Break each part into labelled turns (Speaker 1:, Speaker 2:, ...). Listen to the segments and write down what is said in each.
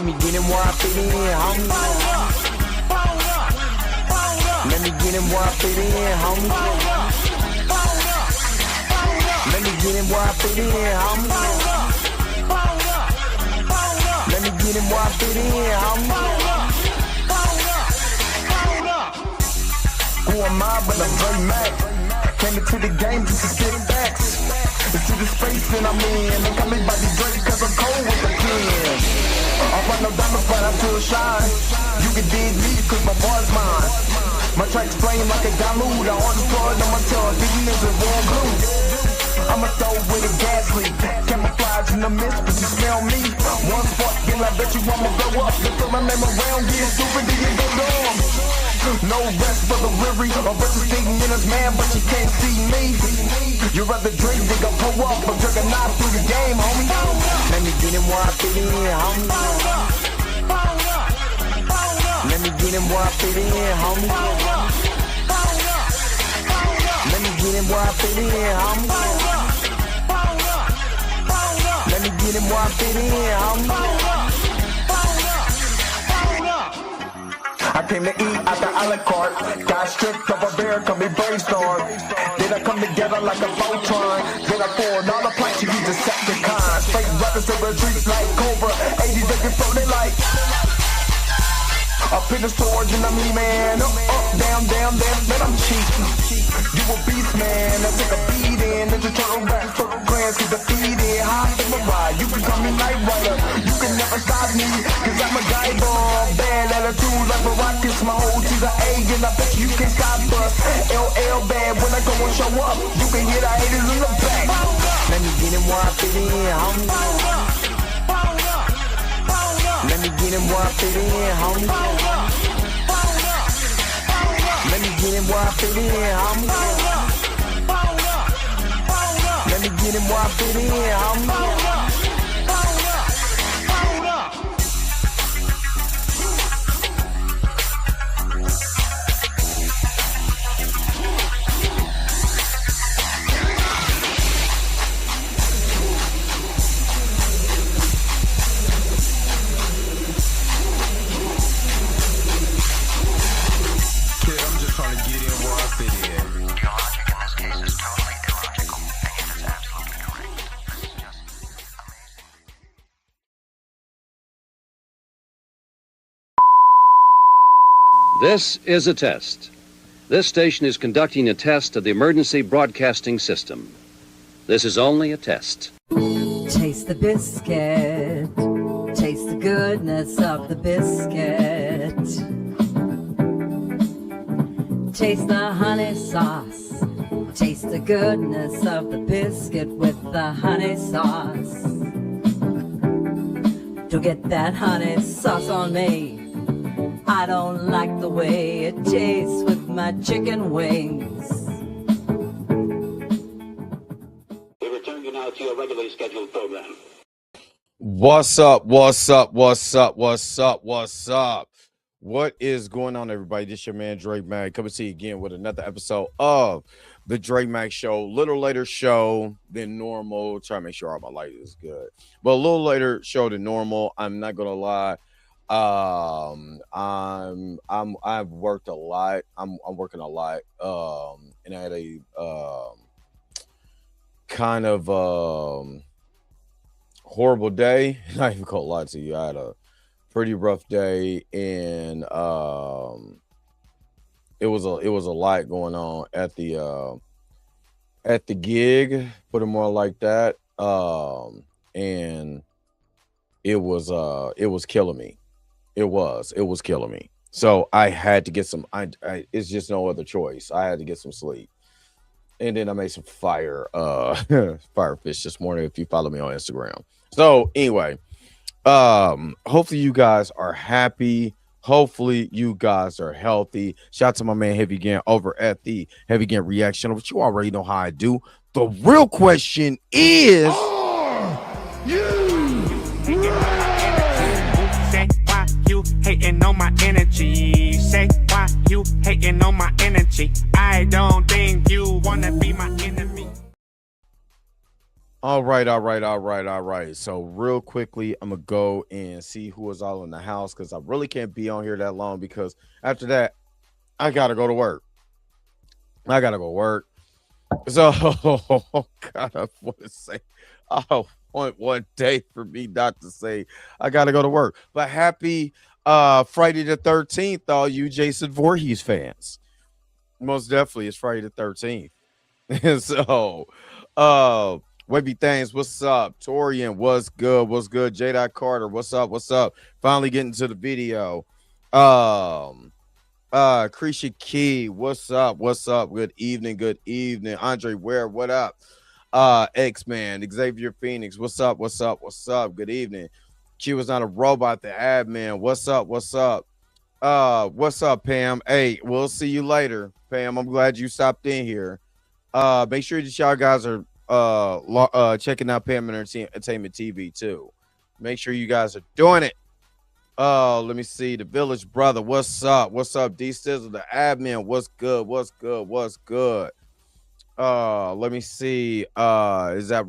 Speaker 1: Let me get him where I fit in, homie. Let me get him where I fit in, homie. Let me get him where I fit in, homie. Let me get him where I fit in, homie. Who am I but I'm Dre Mac? Came into the game just to spit facts. Into the space that I'm in. They call me Bobby Drake cause I'm cold with the pen. I run no diamonds but I still shine. You can dig me cause my bar's mine. My tracks flame like a Damu. The hardest part on my tongue, thinking is a warm blue. I'ma throw with a gas leak. Camouflage in the mist, but you smell me. One spark, then I bet you I'ma blow up. The throw my name around, get stupid, then you go dumb. No rest for the weary. A rest is thinking in his man, but you can't see me. You'd rather drink than go pull up. I'm drinking knife through the game, homie. Let me get him where I fit in, homie. Let me get him where I fit in, homie. Let me get him where I fit in, homie. Let me get him where I fit in, homie. I came to eat at the a la carte. Got stripped of a bear, call me brainstorm. Then I come together like a Voltron. Then I poured all the planks, you use Decepticons. Fake rappers to the streets like Cobra. 80s they before they like. Up in the storage and I'm E-man. Up, down, man, I'm cheap. You a beast, man. I take a beat in. Ninja Turtle rap, Turtle Clans, get defeated. Hot in my ride. You can call me Night Rider. You can never stop me, cause I'm a guy bomb. Bad attitude like Maracas. My whole team's an A, and I bet you can stop us. LL bad when I go and show up. You can hear the haters in the back. Let me get him where I fit in, homie. Let me get him where I fit in, homie. Let me get him where I fit in, homie. Let me get him where I fit in, homie.
Speaker 2: This is a test. This station is conducting a test of the emergency broadcasting system. This is only a test.
Speaker 3: Taste the biscuit. Taste the goodness of the biscuit. Taste the honey sauce. Taste the goodness of the biscuit with the honey sauce. Don't get that honey sauce on me. I don't like the way it tastes with my chicken wings.
Speaker 4: We return you now to your regularly scheduled program.
Speaker 5: What's up? What is going on, everybody? This your man Dre Mac coming to you again with another episode of the Dre Mac Show. Little later show than normal. Try to make sure all my light is good, but a little later show than normal. I'm not gonna lie. I've worked a lot. I'm working a lot. And I had a kind of horrible day. Not even gonna lie to you. I had a pretty rough day, and it was a lot going on at the gig, put it more like that. And it was killing me. It was killing me. So I had to get some. It's just no other choice. I had to get some sleep, and then I made some fire fish this morning. If you follow me on Instagram. So anyway, hopefully you guys are happy. Hopefully you guys are healthy. Shout out to my man Heavy Gan over at the Heavy Gan Reaction, which you already know how I do. The real question is, are you
Speaker 6: hating on my energy? Say why you hating on my energy? I don't think you wanna be my enemy.
Speaker 5: All right, all right, all right, all right. So real quickly, I'm gonna go and see who is all in the house because I really can't be on here that long because after that, I gotta go to work. I gotta go work. So God, I want to say, I want one day for me not to say I gotta go to work. But happy Friday the 13th, all you Jason Voorhees fans. Most definitely, it's Friday the 13th. And so, Webby Things, what's up? Torian, what's good? What's good? J. Carter, what's up? What's up? Finally getting to the video. Krisha Key, what's up? What's up? Good evening, good evening. Andre Ware, what up? X-Man, Xavier Phoenix, what's up? What's up? What's up? Good evening. She was not a robot, the admin. What's up? What's up? What's up, Pam? Hey, we'll see you later, Pam. I'm glad you stopped in here. Make sure that y'all guys are checking out Pam Entertainment TV too. Make sure you guys are doing it. Let me see. The Village Brother, what's up? What's up? D Stizzle, the admin, what's good? What's good? What's good? Let me see. Is that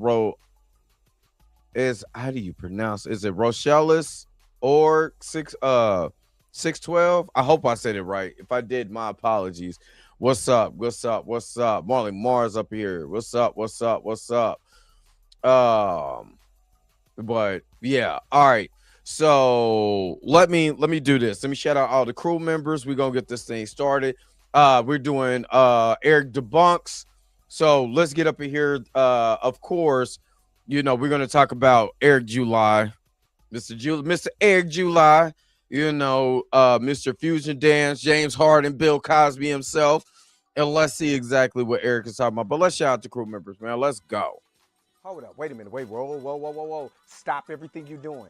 Speaker 5: how do you pronounce? Is it Rochellis or 612? I hope I said it right. If I did, my apologies. What's up? What's up? What's up? Marley Mars up here. What's up? What's up? What's up? But yeah, all right. So let me do this. Let me shout out all the crew members. We're gonna get this thing started. We're doing Eric Debunks. So let's get up in here. Of course, you know, we're gonna talk about Eric July, Mr. Eric July, you know, Mr. Fusion Dance, James Harden, Bill Cosby himself. And let's see exactly what Eric is talking about. But let's shout out the crew members, man. Let's go.
Speaker 7: Hold up. Wait a minute. Wait. Whoa. Stop everything you're doing.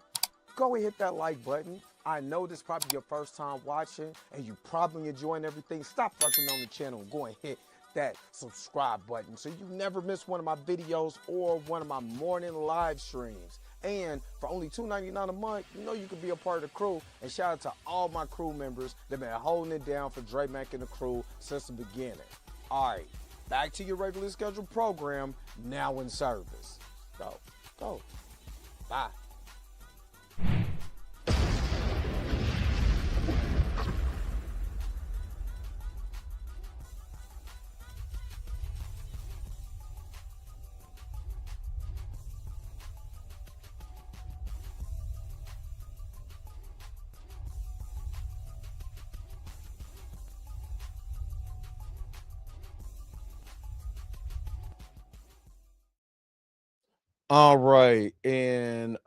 Speaker 7: Go and hit that like button. I know this is probably your first time watching and you probably enjoying everything. Stop fucking on the channel and go and hit that subscribe button so you never miss one of my videos or one of my morning live streams. And for only $2.99 a month, you know you can be a part of the crew. And shout out to all my crew members that have been holding it down for Dre Mack and the crew since the beginning. All right, back to your regularly scheduled program, now in service. Go. Bye.
Speaker 5: All right, and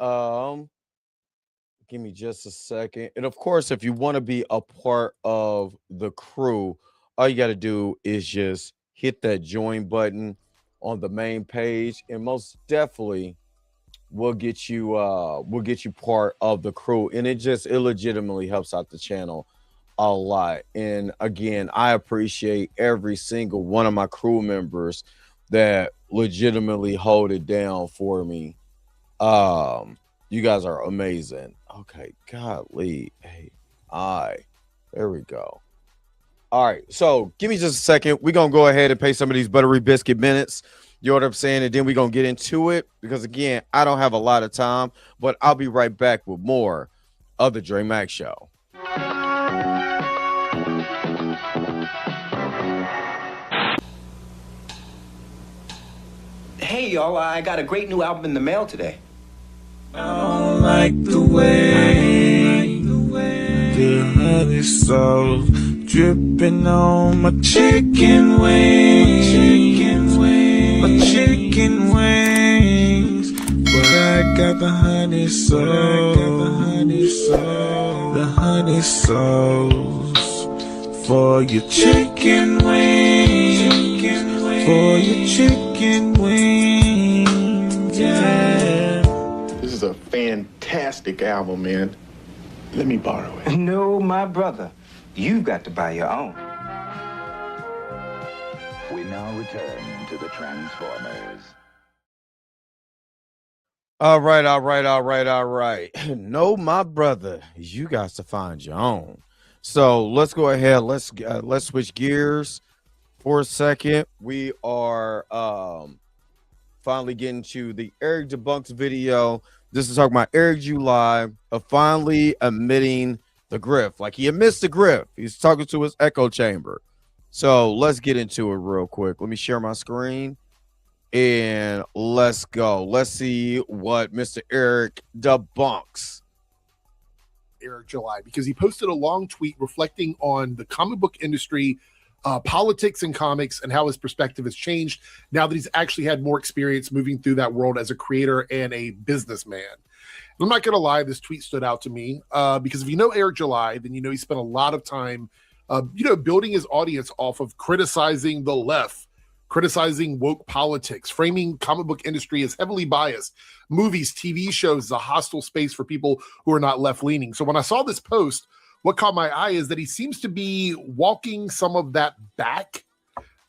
Speaker 5: give me just a second. And of course, if you want to be a part of the crew, all you got to do is just hit that join button on the main page, and most definitely we'll get you part of the crew. And it legitimately helps out the channel a lot. And again, I appreciate every single one of my crew members that legitimately hold it down for me. You guys are amazing. Okay, golly. Hey, there we go. All right, so give me just a second. We're gonna go ahead and pay some of these buttery biscuit minutes. You know what I'm saying? And then we're gonna get into it because again, I don't have a lot of time, but I'll be right back with more of the Dre Mack Show.
Speaker 8: Hey, y'all, I got a great new album in the mail today.
Speaker 9: I don't like the way the honey sauce dripping on my chicken wings, my chicken wings. But I got the honey sauce, the honey sauce for your chicken wings, for your chicken wings, yeah.
Speaker 10: This is a fantastic album, man. Let me borrow it.
Speaker 8: No, my brother. You've got to buy your own.
Speaker 11: We now return to the Transformers.
Speaker 5: All right. No, my brother, you guys to find your own. So let's go ahead. Let's switch gears for a second. We are finally getting to the Eric Debunks video. This is talking about Eric July of finally admitting the grift. Like, he admits the grift. He's talking to his echo chamber. So let's get into it real quick. Let me share my screen and let's go. Let's see what Mr. Eric debunks.
Speaker 12: Eric July, because he posted a long tweet reflecting on the comic book industry, politics and comics, and how his perspective has changed now that he's actually had more experience moving through that world as a creator and a businessman. And I'm not going to lie, this tweet stood out to me because if you know Eric July, then you know he spent a lot of time building his audience off of criticizing the left, criticizing woke politics, framing comic book industry as heavily biased, movies, TV shows as a hostile space for people who are not left-leaning. So when I saw this post, what caught my eye is that he seems to be walking some of that back.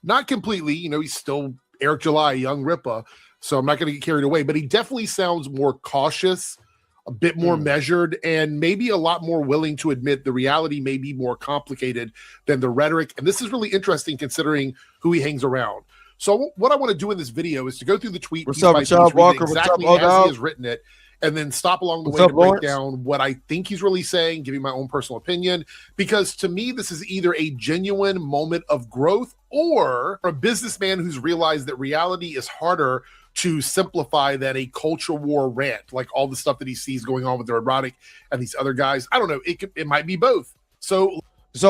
Speaker 12: Not completely, he's still Eric July, young Ripper, so I'm not going to get carried away, but he definitely sounds more cautious, a bit more measured, and maybe a lot more willing to admit the reality may be more complicated than the rhetoric. And this is really interesting considering who he hangs around. So what I want to do in this video is to go through the tweet
Speaker 5: What's up, Chubb Walker?
Speaker 12: exactly
Speaker 5: What's up,
Speaker 12: as he has written it, and then stop along the way to break down what I think he's really saying, giving my own personal opinion, because to me, this is either a genuine moment of growth or a businessman who's realized that reality is harder to simplify than a culture war rant, like all the stuff that he sees going on with the erotic and these other guys. I don't know. It might be both. So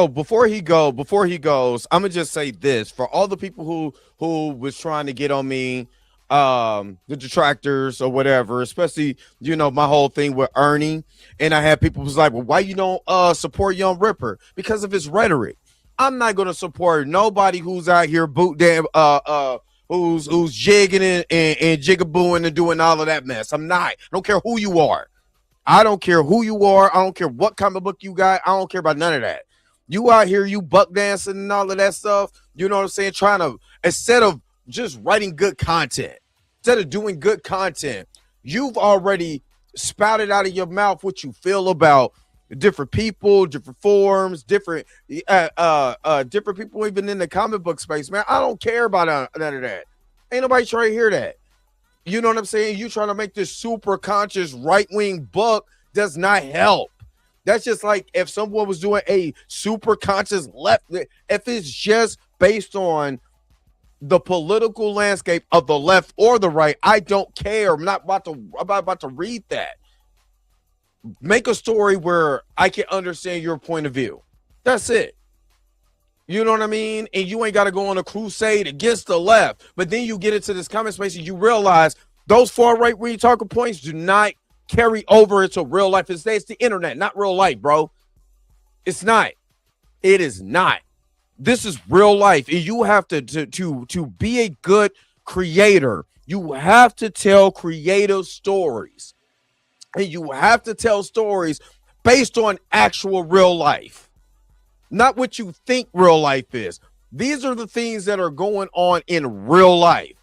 Speaker 5: before he goes, I'm gonna just say this for all the people who was trying to get on me, the detractors or whatever, especially my whole thing with Ernie, and I had people who's like, well, why you don't support Young Ripper? Because of his rhetoric. I'm not gonna support nobody who's out here who's jigging and jigabooing and doing all of that mess. I'm not. I don't care who you are. I don't care who you are. I don't care what comic book you got. I don't care about none of that. You out here, you buck dancing and all of that stuff. You know what I'm saying? Trying to, instead of just writing good content, instead of doing good content, you've already spouted out of your mouth what you feel about different people, different forms, different people even in the comic book space, man. I don't care about none of that. Ain't nobody trying to hear that. You know what I'm saying? You trying to make this super conscious right-wing book does not help. That's just like if someone was doing a super conscious left, if it's just based on the political landscape of the left or the right, I don't care. I'm not about to read that. Make a story where I can understand your point of view. That's it. You know what I mean? And you ain't got to go on a crusade against the left. But then you get into this comment space and you realize those far right wing talking points do not carry over into real life. It's the internet, not real life, bro. It's not. It is not. This is real life. And you have to be a good creator. You have to tell creative stories. And you have to tell stories based on actual real life. Not what you think real life is. These are the things that are going on in real life.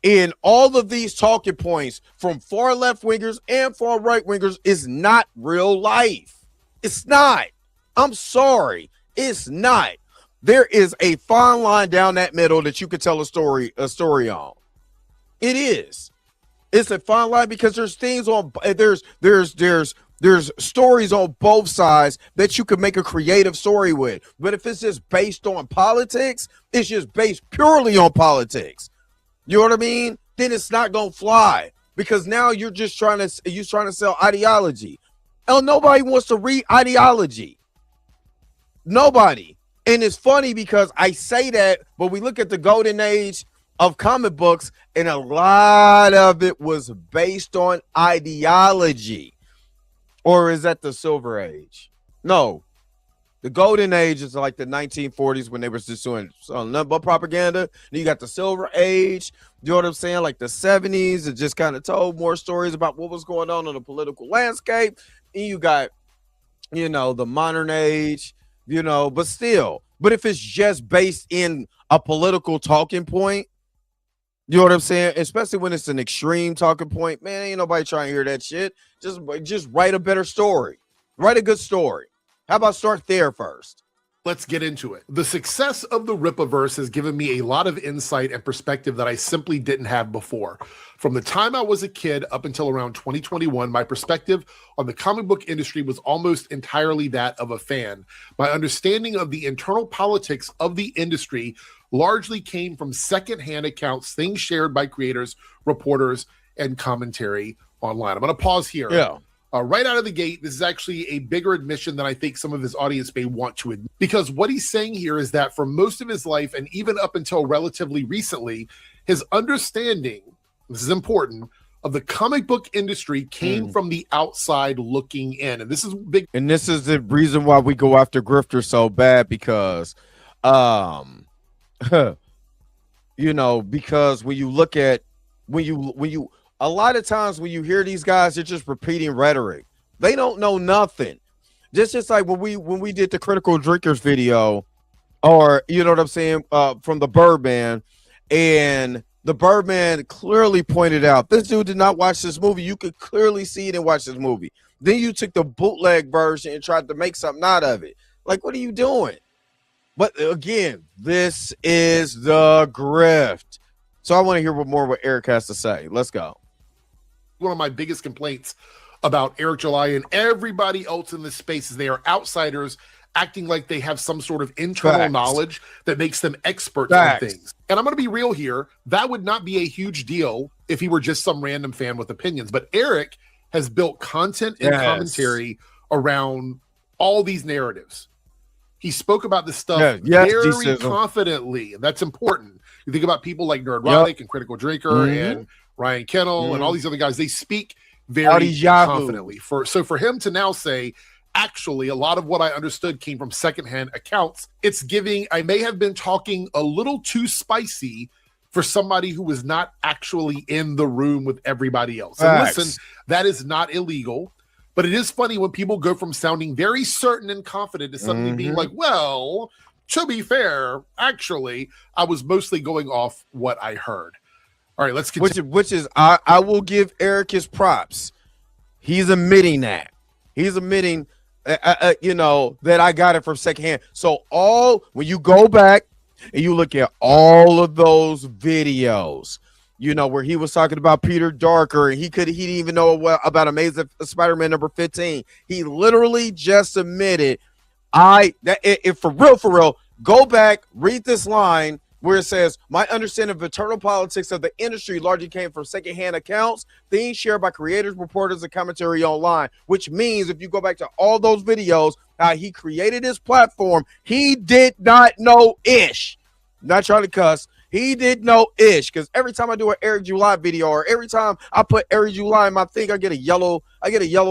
Speaker 5: And all of these talking points from far left wingers and far right wingers is not real life. It's not. I'm sorry. It's not. There is a fine line down that middle that you could tell a story on. It is. It's a fine line because there's things on there's stories on both sides that you could make a creative story with. But if it's just based on politics, it's just based purely on politics. You know what I mean? Then it's not going to fly because now you're trying to sell ideology. And nobody wants to read ideology. Nobody. And it's funny because I say that, but we look at the golden age of comic books and a lot of it was based on ideology. Or is that the Silver Age? No. The Golden Age is like the 1940s when they were just doing nothing but propaganda. Then you got the Silver Age. You know what I'm saying? Like the 70s. It just kind of told more stories about what was going on in the political landscape. And you got, the modern age, but still. But if it's just based in a political talking point, you know what I'm saying? Especially when it's an extreme talking point, man, ain't nobody trying to hear that shit. Just write a better story. Write a good story. How about start there first?
Speaker 12: Let's get into it. The success of the Rippaverse has given me a lot of insight and perspective that I simply didn't have before. From the time I was a kid up until around 2021, my perspective on the comic book industry was almost entirely that of a fan. My understanding of the internal politics of the industry largely came from secondhand accounts, things shared by creators, reporters, and commentary online. I'm going to pause here.
Speaker 5: Yeah.
Speaker 12: Right out of the gate, this is actually a bigger admission than I think some of his audience may want to admit. Because what he's saying here is that for most of his life, and even up until relatively recently, his understanding, this is important, of the comic book industry came from the outside looking in. And this is big.
Speaker 5: And this is the reason why we go after Grifter so bad, because you know, because when you look at when you a lot of times when you hear these guys, they're just repeating rhetoric. They don't know nothing. Just like when we did the Critical Drinkers video, or you know what I'm saying, from the Birdman, and the Birdman clearly pointed out this dude did not watch this movie. You could clearly see it and watch this movie. Then you took the bootleg version and tried to make something out of it. Like, what are you doing? But again, this is the grift. So I want to hear what Eric has to say. Let's go.
Speaker 12: One of my biggest complaints about Eric July and everybody else in this space is they are outsiders acting like they have some sort of internal knowledge that makes them experts on things. And I'm going to be real here. That would not be a huge deal if he were just some random fan with opinions. But Eric has built content and commentary around all these narratives. He spoke about this stuff very confidently. And that's important. You think about people like Nerdrotic and Critical Drinker and Ryan Kennel and all these other guys. They speak very confidently. So for him to now say, actually, a lot of what I understood came from secondhand accounts, it's giving, I may have been talking a little too spicy for somebody who was not actually in the room with everybody else. And listen, that is not illegal, but it is funny when people go from sounding very certain and confident to suddenly being like, well, to be fair, actually, I was mostly going off what I heard. All right, let's continue.
Speaker 5: Which is I will give Eric his props. He's admitting that. He's admitting, you know, that I got it from secondhand. So when you go back and you look at all of those videos, you know, where he was talking about Peter Darker, and he didn't even know about Amazing Spider-Man number 15. He literally just admitted, for real, go back, read this line where it says, my understanding of internal politics of the industry largely came from secondhand accounts, things shared by creators, reporters, and commentary online, which means if you go back to all those videos, how he created his platform, he did not know ish. Not trying to cuss. He did know ish, because every time I do an Eric July video, or every time I put Eric July in my thing, I get a yellow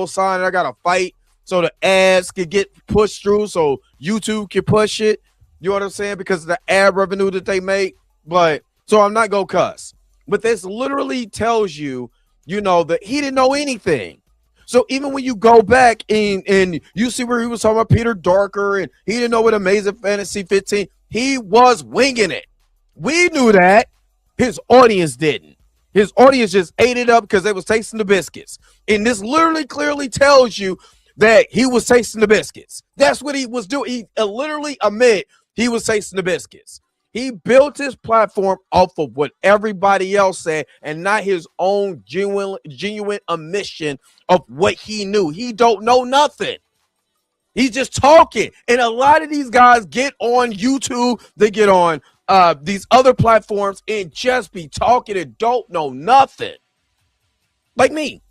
Speaker 5: sign, and I gotta fight so the ads can get pushed through, so YouTube can push it. You know what I'm saying? Because of the ad revenue that they make. But so I'm not gonna cuss. But this literally tells you, you know, that he didn't know anything. So even when you go back and you see where he was talking about Peter Darker and he didn't know what Amazing Fantasy 15, he was winging it. We knew that. His audience didn't. His audience just ate it up because they was tasting the biscuits. And this literally clearly tells you that he was tasting the biscuits. That's what he was doing. He literally admit he was tasting the biscuits. He built his platform off of what everybody else said and not his own genuine admission of what he knew. He don't know nothing. He's just talking. And a lot of these guys get on YouTube, they get on these other platforms and just be talking and don't know nothing. Like me.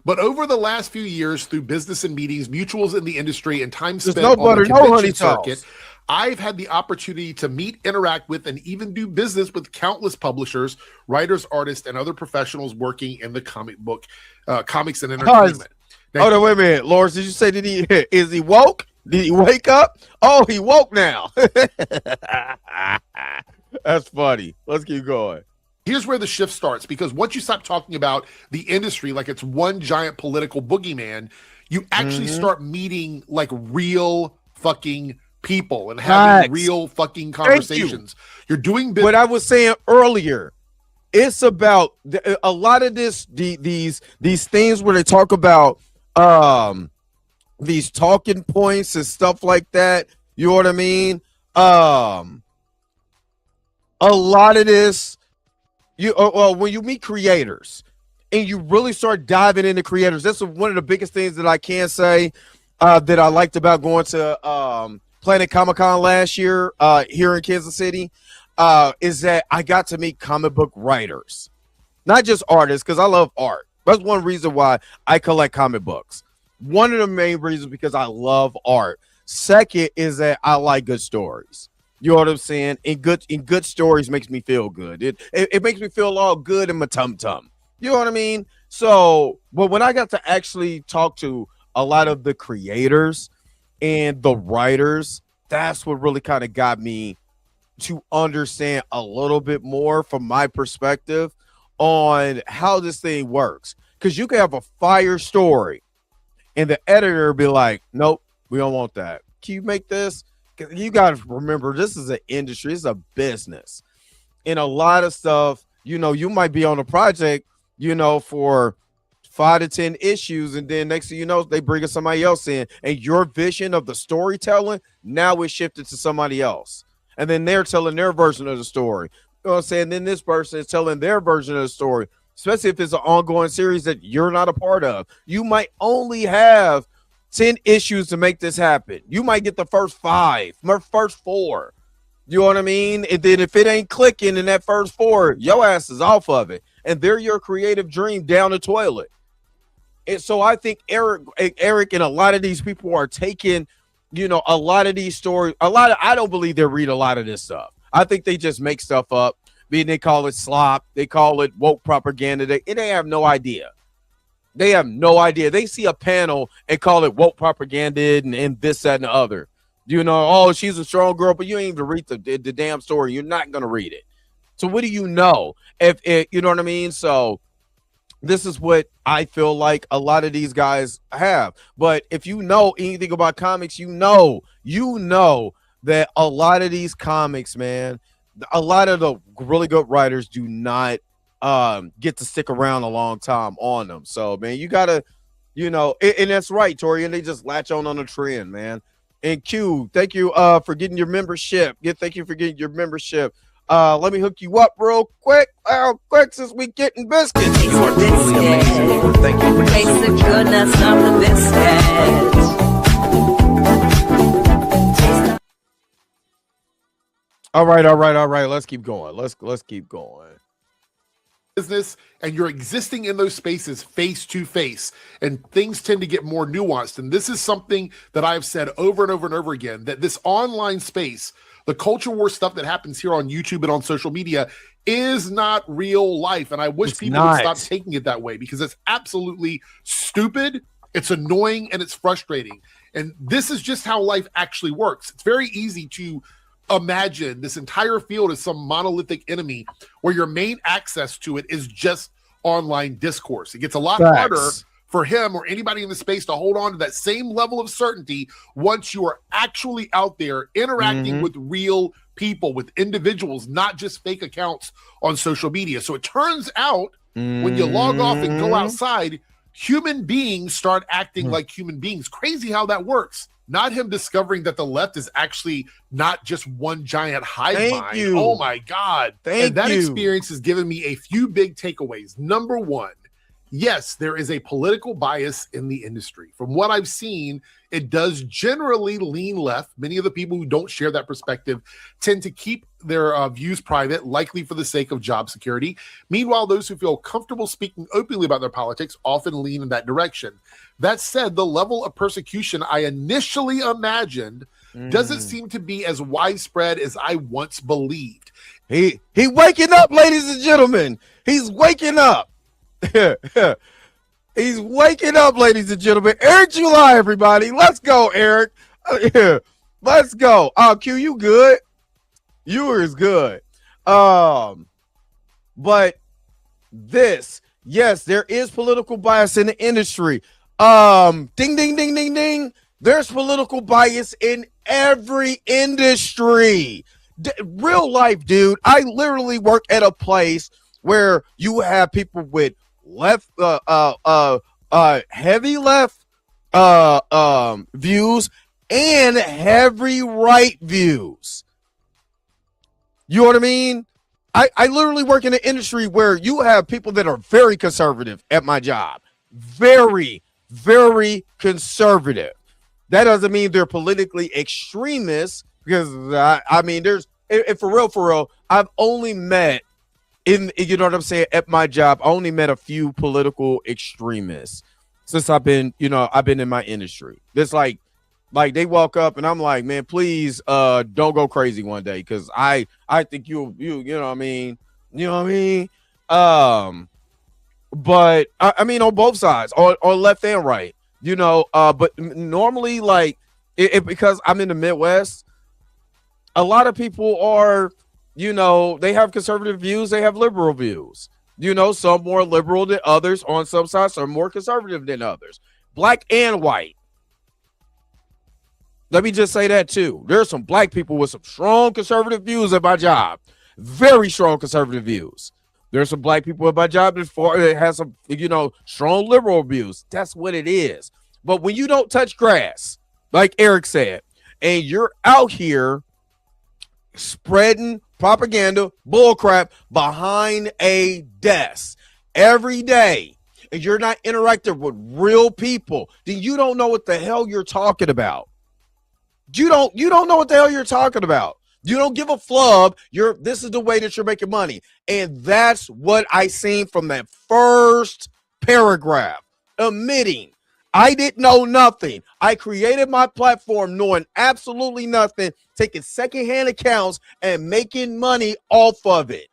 Speaker 12: But over the last few years, through business and meetings, mutuals in the industry, and time spent on the convention circuit, I've had the opportunity to meet, interact with, and even do business with countless publishers, writers, artists, and other professionals working in the comics and entertainment.
Speaker 5: Hold on, wait a minute, Lawrence. Did you say is he woke? Did he wake up? Oh, he woke now. That's funny. Let's keep going.
Speaker 12: Here's where the shift starts, because once you stop talking about the industry like it's one giant political boogeyman, you actually start meeting like real fucking people and having real fucking conversations. You're doing business.
Speaker 5: What I was saying earlier, it's about a lot of these things where they talk about these talking points and stuff like that. You know what I mean? A lot of this, when you meet creators and you really start diving into creators, that's one of the biggest things that I can say that I liked about going to Planet Comic-Con last year here in Kansas City is that I got to meet comic book writers, not just artists, because I love art. That's one reason why I collect comic books. One of the main reasons because I love art. Second is that I like good stories. You know what I'm saying? And good stories makes me feel good. It makes me feel all good in my tum-tum. You know what I mean? So, but when I got to actually talk to a lot of the creators and the writers, that's what really kind of got me to understand a little bit more from my perspective on how this thing works. Because you can have a fire story and the editor be like, nope, we don't want that. Can you make this? You got to remember, this is an industry. It's a business. And a lot of stuff, you might be on a project, for 5 to 10 issues. And then next thing you know, they bring somebody else in. And your vision of the storytelling, now is shifted to somebody else. And then they're telling their version of the story. You know what I'm saying? Then this person is telling their version of the story, especially if it's an ongoing series that you're not a part of. You might only have 10 issues to make this happen. You might get the first 5, first 4. You know what I mean? And then if it ain't clicking in that first 4, your ass is off of it. And they're your creative dream down the toilet. And so I think Eric and a lot of these people are taking, a lot of these stories. I don't believe they read a lot of this stuff. I think they just make stuff up. They call it slop. They call it woke propaganda. They have no idea. They have no idea. They see a panel and call it woke propaganda and this, that, and the other. Oh, she's a strong girl, but you ain't even read the damn story. You're not going to read it. So what do you know? If you know what I mean? So this is what I feel like a lot of these guys have. But if you know anything about comics, you know that a lot of these comics, man, a lot of the really good writers do not get to stick around a long time on them. So, man, you gotta, and that's right, Tori, and they just latch on the trend, man. And Q, thank you for getting your membership. Thank you for getting your membership. Let me hook you up real quick, since we getting biscuits.
Speaker 3: You are truly amazing. Thank you. Taste the goodness of the biscuit.
Speaker 5: All right. Let's keep going. Let's keep going.
Speaker 12: Business, and you're existing in those spaces face to face, and things tend to get more nuanced. And this is something that I've said over and over and over again, that this online space, the culture war stuff that happens here on YouTube and on social media, is not real life. And I wish people would stop taking it that way, because it's absolutely stupid, it's annoying, and it's frustrating. And this is just how life actually works. It's very easy to imagine this entire field as some monolithic enemy where your main access to it is just online discourse. It gets a lot harder for him or anybody in the space to hold on to that same level of certainty once you are actually out there interacting with real people, with individuals, not just fake accounts on social media. So it turns out when you log off and go outside, human beings start acting like human beings. Crazy how that works. Not him discovering that the left is actually not just one giant hive mind. Oh my God. And that experience has given me a few big takeaways. Number one, yes, there is a political bias in the industry. From what I've seen, it does generally lean left. Many of the people who don't share that perspective tend to keep their views private, likely for the sake of job security. Meanwhile, those who feel comfortable speaking openly about their politics often lean in that direction. That said, the level of persecution I initially imagined doesn't seem to be as widespread as I once believed.
Speaker 5: He waking up, ladies and gentlemen. He's waking up. He's waking up, ladies and gentlemen. Eric July, everybody. Let's go, Eric. Let's go. Q, you good? You are as good. But this, yes, there is political bias in the industry. Ding, ding, ding, ding, ding. There's political bias in every industry. Real life, dude. I literally work at a place where you have people with left, heavy left, views and heavy right views. You know what I mean? I literally work in an industry where you have people that are very conservative at my job. Very, very conservative. That doesn't mean they're politically extremists, because I mean, there's, and for real, I've only met you know what I'm saying, at my job, I only met a few political extremists since I've been in my industry. It's like they walk up and I'm like, man, please don't go crazy one day, because I think you know what I mean, but I mean on both sides, on left and right, but normally, like, because I'm in the Midwest, a lot of people are, they have conservative views, they have liberal views, some more liberal than others on some sides, some more conservative than others, black and white. Let me just say that too. There are some black people with some strong conservative views at my job, very strong conservative views. There's some black people at my job that has some, strong liberal views. That's what it is. But when you don't touch grass, like Eric said, and you're out here spreading propaganda, bullcrap behind a desk every day, and you're not interacting with real people, then you don't know what the hell you're talking about. You don't know what the hell you're talking about. You don't give a flub. This is the way that you're making money. And that's what I seen from that first paragraph, admitting I didn't know nothing. I created my platform knowing absolutely nothing, taking secondhand accounts and making money off of it.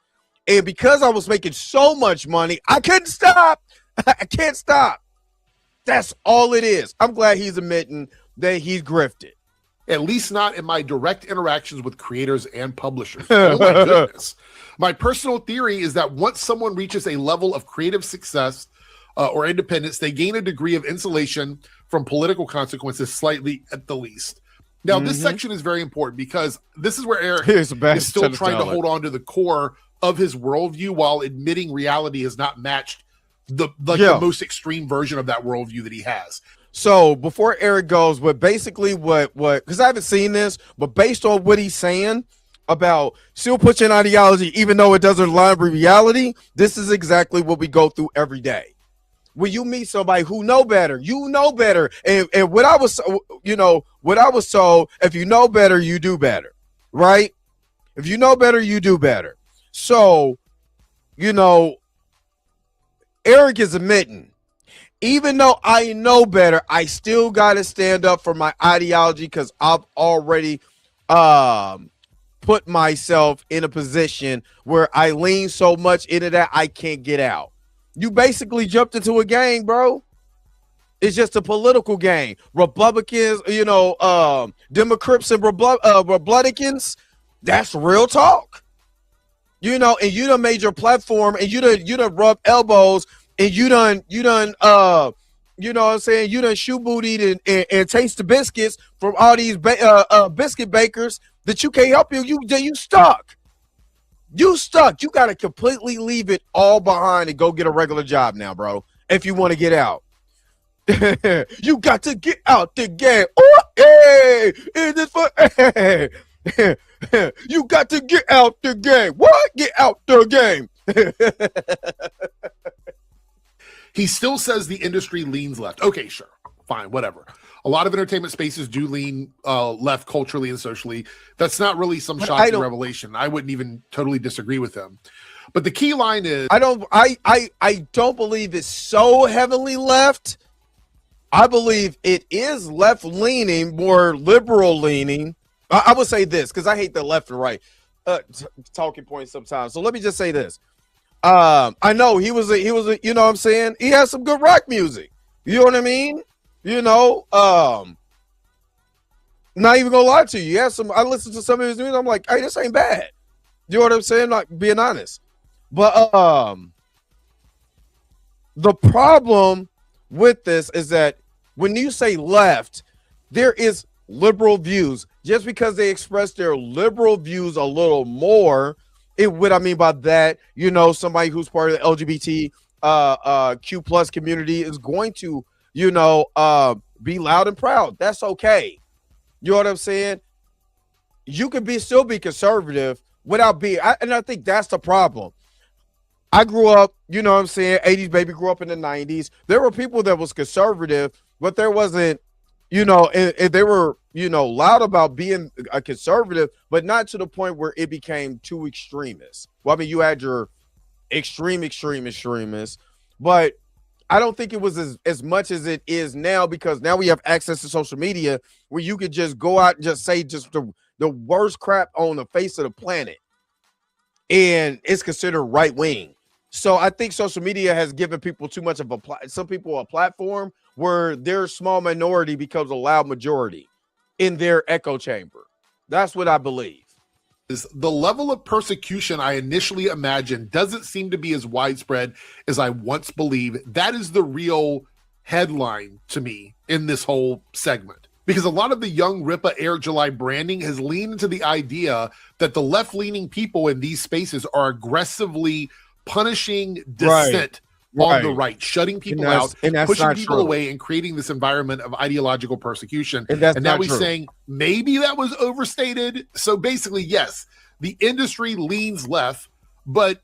Speaker 5: And because I was making so much money, I couldn't stop. I can't stop. That's all it is. I'm glad he's admitting that he's grifted.
Speaker 12: At least not in my direct interactions with creators and publishers. Oh my goodness. My personal theory is that once someone reaches a level of creative success or independence, they gain a degree of insulation from political consequences, slightly at the least. Now, this section is very important because this is where Eric is still trying to hold on to the core of his worldview while admitting reality has not matched the most extreme version of that worldview that he has.
Speaker 5: So before Eric goes, but basically what, because I haven't seen this, but based on what he's saying about still pushing ideology, even though it doesn't align with reality, this is exactly what we go through every day. When you meet somebody who know better, and what I was told, if you know better, you do better, right? If you know better, you do better. So, Eric is admitting, even though I know better, I still got to stand up for my ideology because I've already put myself in a position where I lean so much into that I can't get out. You basically jumped into a game, bro. It's just a political game. Republicans, Democrats and Republicans, that's real talk. And you done made your platform, and you done rub elbows, and you done you know what I'm saying, you done shoe bootied and taste the biscuits from all these biscuit bakers that you can't help you. You stuck. You stuck. You got to completely leave it all behind and go get a regular job now, bro, if you want to get out. You got to get out the game. Oh, hey, is this for? Hey. You got to get out the game. What? Get out the game.
Speaker 12: He still says the industry leans left. Okay, sure. Fine, whatever. A lot of entertainment spaces do lean left culturally and socially. That's not really some shocking revelation. I wouldn't even totally disagree with him. But the key line is
Speaker 5: I don't believe it's so heavily left. I believe it is left leaning, more liberal leaning. I would say this because I hate the left and right talking points sometimes. So let me just say this. I know he was a, you know what I'm saying? He has some good rock music. You know what I mean? Not even gonna lie to you. I listened to some of his music. I'm like, hey, this ain't bad. You know what I'm saying? Like, being honest. But the problem with this is that when you say left, there is liberal views. Just because they express their liberal views a little more, what I mean by that, somebody who's part of the LGBT Q plus community is going to be loud and proud. That's okay. You know what I'm saying? You can still be conservative without being, and I think that's the problem. I grew up, 80s baby, grew up in the 90s. There were people that was conservative, but there wasn't, and they were, loud about being a conservative, but not to the point where it became too extremist. Well, I mean, you had your extremists, but I don't think it was as much as it is now, because now we have access to social media where you could just go out and just say just the worst crap on the face of the planet, and it's considered right wing. So I think social media has given people too much of some people a platform where their small minority becomes a loud majority in their echo chamber. That's what I believe.
Speaker 12: The level of persecution I initially imagined doesn't seem to be as widespread as I once believed. That is the real headline to me in this whole segment, because a lot of the young RIPA Eric July branding has leaned into the idea that the left-leaning people in these spaces are aggressively punishing dissent on the right, shutting people out, pushing people away, and creating this environment of ideological persecution. And now he's saying maybe that was overstated. So basically, yes, the industry leans left, but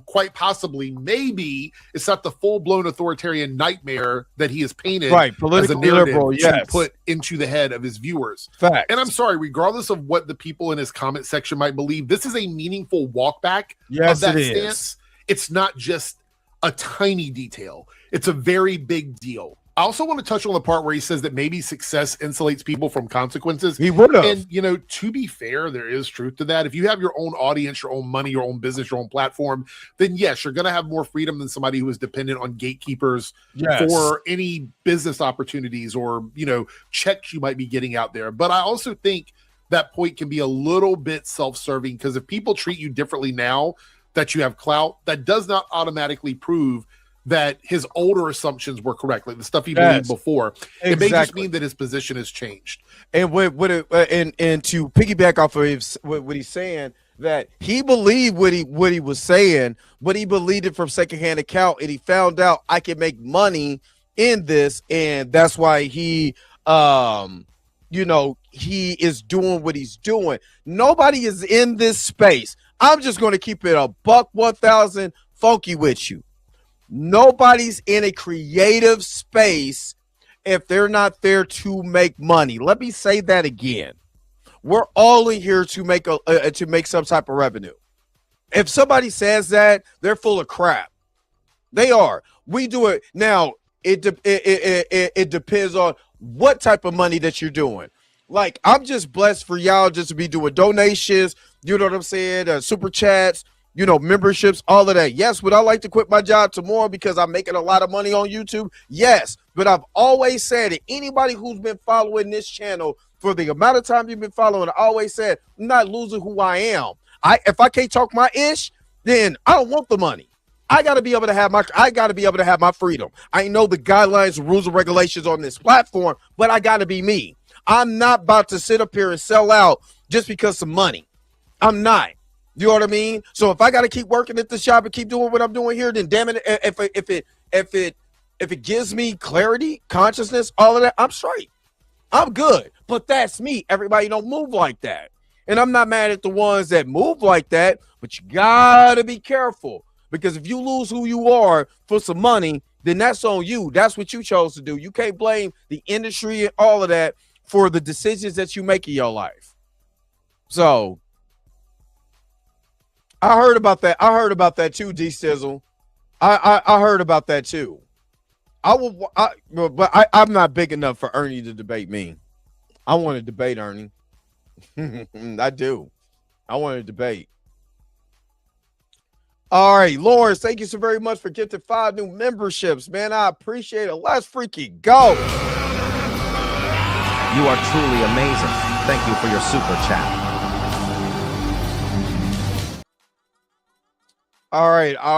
Speaker 12: quite possibly, maybe it's not the full-blown authoritarian nightmare that he has painted as a narrative to put into the head of his viewers.
Speaker 5: Fact.
Speaker 12: And I'm sorry, regardless of what the people in his comment section might believe, this is a meaningful walkback of that stance. It's not just a tiny detail. It's a very big deal. I also want to touch on the part where he says that maybe success insulates people from consequences.
Speaker 5: He would have.
Speaker 12: And, to be fair, there is truth to that. If you have your own audience, your own money, your own business, your own platform, then yes, you're going to have more freedom than somebody who is dependent on gatekeepers for any business opportunities or, checks you might be getting out there. But I also think that point can be a little bit self-serving, because if people treat you differently now that you have clout, that does not automatically prove that his older assumptions were correct, like the stuff he believed before. Exactly. It may just mean that his position has changed.
Speaker 5: And and to piggyback off of what he's saying, that he believed what he was saying, but he believed it from secondhand account, and he found out I can make money in this, and that's why he he is doing what he's doing. Nobody is in this space. I'm just going to keep it a buck 1,000 funky with you. Nobody's in a creative space if they're not there to make money. Let me say that again. We're all in here to make some type of revenue. If somebody says that, they're full of crap. They are. We do it now. It depends on what type of money that you're doing. Like, I'm just blessed for y'all just to be doing donations, you know what I'm saying, super chats, memberships, all of that. Yes, would I like to quit my job tomorrow because I'm making a lot of money on YouTube? Yes, but I've always said that anybody who's been following this channel for the amount of time you've been following, I always said, I'm not losing who I am. If I can't talk my ish, then I don't want the money. I got to be able to have my freedom. I know the guidelines, rules, and regulations on this platform, but I got to be me. I'm not about to sit up here and sell out just because of money. I'm not. You know what I mean? So if I got to keep working at the shop and keep doing what I'm doing here, then damn it, if it gives me clarity, consciousness, all of that, I'm straight. I'm good. But that's me. Everybody don't move like that. And I'm not mad at the ones that move like that, but you gotta be careful, because if you lose who you are for some money, then that's on you. That's what you chose to do. You can't blame the industry and all of that for the decisions that you make in your life. So I heard about that. I heard about that too, D Sizzle. I heard about that too. I'm not big enough for Ernie to debate me. I want to debate Ernie. I do. I want to debate. All right, Lawrence, thank you so very much for gifting 5 new memberships, man. I appreciate it. Let's freaking go.
Speaker 13: You are truly amazing. Thank you for your super chat.
Speaker 5: All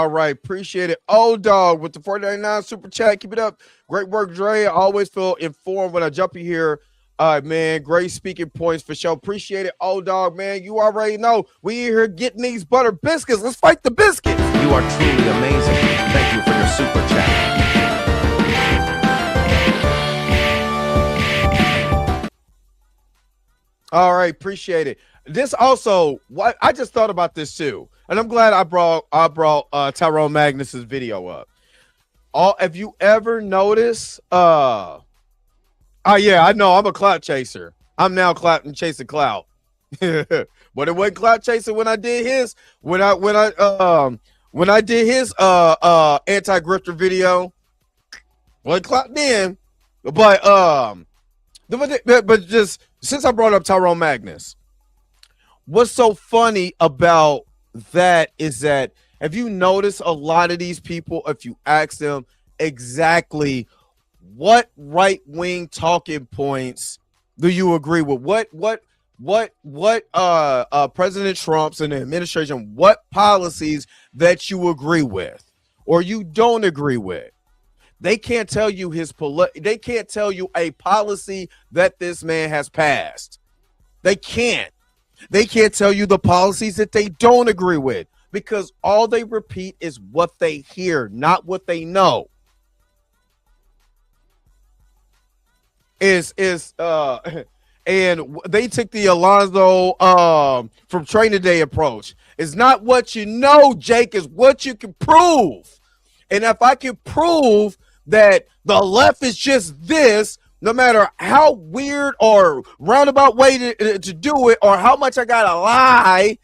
Speaker 5: right. Appreciate it. Old Dog with the 499 super chat. Keep it up. Great work, Dre. I always feel informed when I jump in here. All right, man. Great speaking points for sure. Appreciate it. Old Dog, man. You already know we here getting these butter biscuits. Let's fight the biscuits.
Speaker 13: You are truly amazing. Thank you for your super chat.
Speaker 5: All right, appreciate it. This also, what I just thought about this too, and I'm glad I brought Tyrone Magnus's video up. Have you ever noticed? Oh yeah, I know I'm a clout chaser. I'm now chasing clout. But it wasn't clout chasing when I did his when I did his anti-grifter video. Wasn't clout then, but just since I brought up Tyrone Magnus, what's so funny about that is that have you noticed a lot of these people, if you ask them exactly what right-wing talking points do you agree with, what President Trump's and the administration, what policies that you agree with or you don't agree with, they can't tell you they can't tell you a policy that this man has passed. They can't tell you the policies that they don't agree with, because all they repeat is what they hear, not what they know. And they took the Alonzo from Training Day approach. It's not what you know, Jake, is what you can prove. And if I can prove that the left is just this, no matter how weird or roundabout way to do it, or how much I gotta lie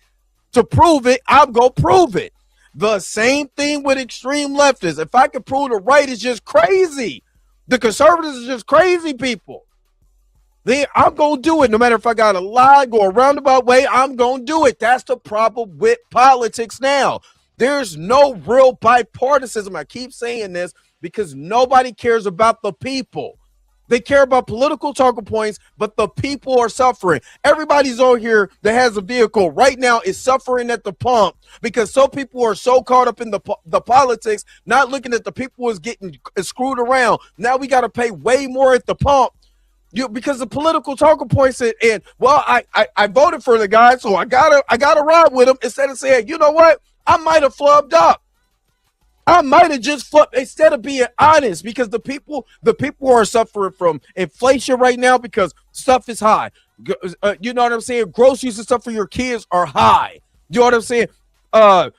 Speaker 5: to prove it, I'm gonna prove it. The same thing with extreme leftists. If I can prove the right is just crazy, the conservatives are just crazy people, then I'm gonna do it. No matter if I gotta lie, go a roundabout way, I'm gonna do it. That's the problem with politics now. There's no real bipartisanism. I keep saying this because nobody cares about the people. They care about political talking points, but the people are suffering. Everybody's on here that has a vehicle right now is suffering at the pump because some people are so caught up in the politics, not looking at the people who's getting screwed around. Now we got to pay way more at the pump because the political talking points and well, I voted for the guy, so I gotta ride with him instead of saying, you know what, I might have flubbed up. I might have just flipped instead of being honest, because the people are suffering from inflation right now because stuff is high. You know what I'm saying? Groceries and stuff for your kids are high. You know what I'm saying?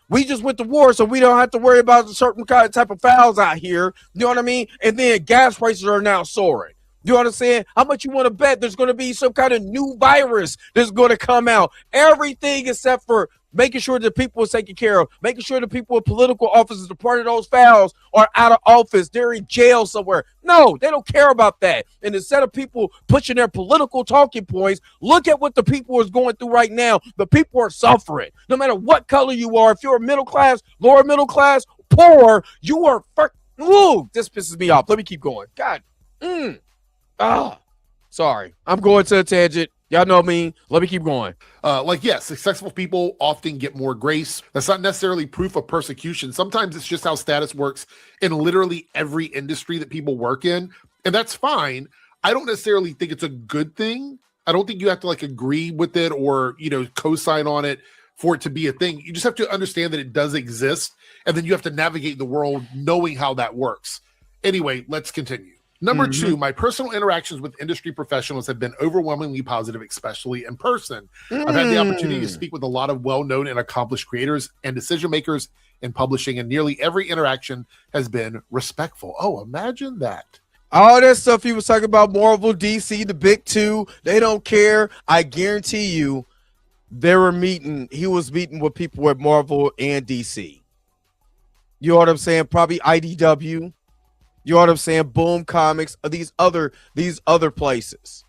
Speaker 5: We just went to war, so we don't have to worry about a certain kind of type of fouls out here. You know what I mean? And then gas prices are now soaring. You know what I'm saying? How much you want to bet there's going to be some kind of new virus that's going to come out? Everything except for making sure that people are taken care of, making sure the people in political offices, the part of those fouls, are out of office. They're in jail somewhere. No, they don't care about that. And instead of people pushing their political talking points, look at what the people is going through right now. The people are suffering. No matter what color you are, if you're a middle class, lower middle class, poor, you are ooh, this pisses me off. Let me keep going. God. Sorry. I'm going to a tangent. Y'all know me. Let me keep going.
Speaker 12: Yes, successful people often get more grace. That's not necessarily proof of persecution. Sometimes it's just how status works in literally every industry that people work in. And that's fine. I don't necessarily think it's a good thing. I don't think you have to agree with it or, co-sign on it for it to be a thing. You just have to understand that it does exist. And then you have to navigate the world knowing how that works. Anyway, let's continue. Number two, my personal interactions with industry professionals have been overwhelmingly positive, especially in person. I've had the opportunity to speak with a lot of well-known and accomplished creators and decision makers in publishing, and nearly every interaction has been respectful. Oh, imagine that.
Speaker 5: All that stuff he was talking about, Marvel, DC, the big two, they don't care. I guarantee you he was meeting with people at Marvel and DC. You know what I'm saying? Probably IDW. You know what I'm saying? Boom Comics, these other places.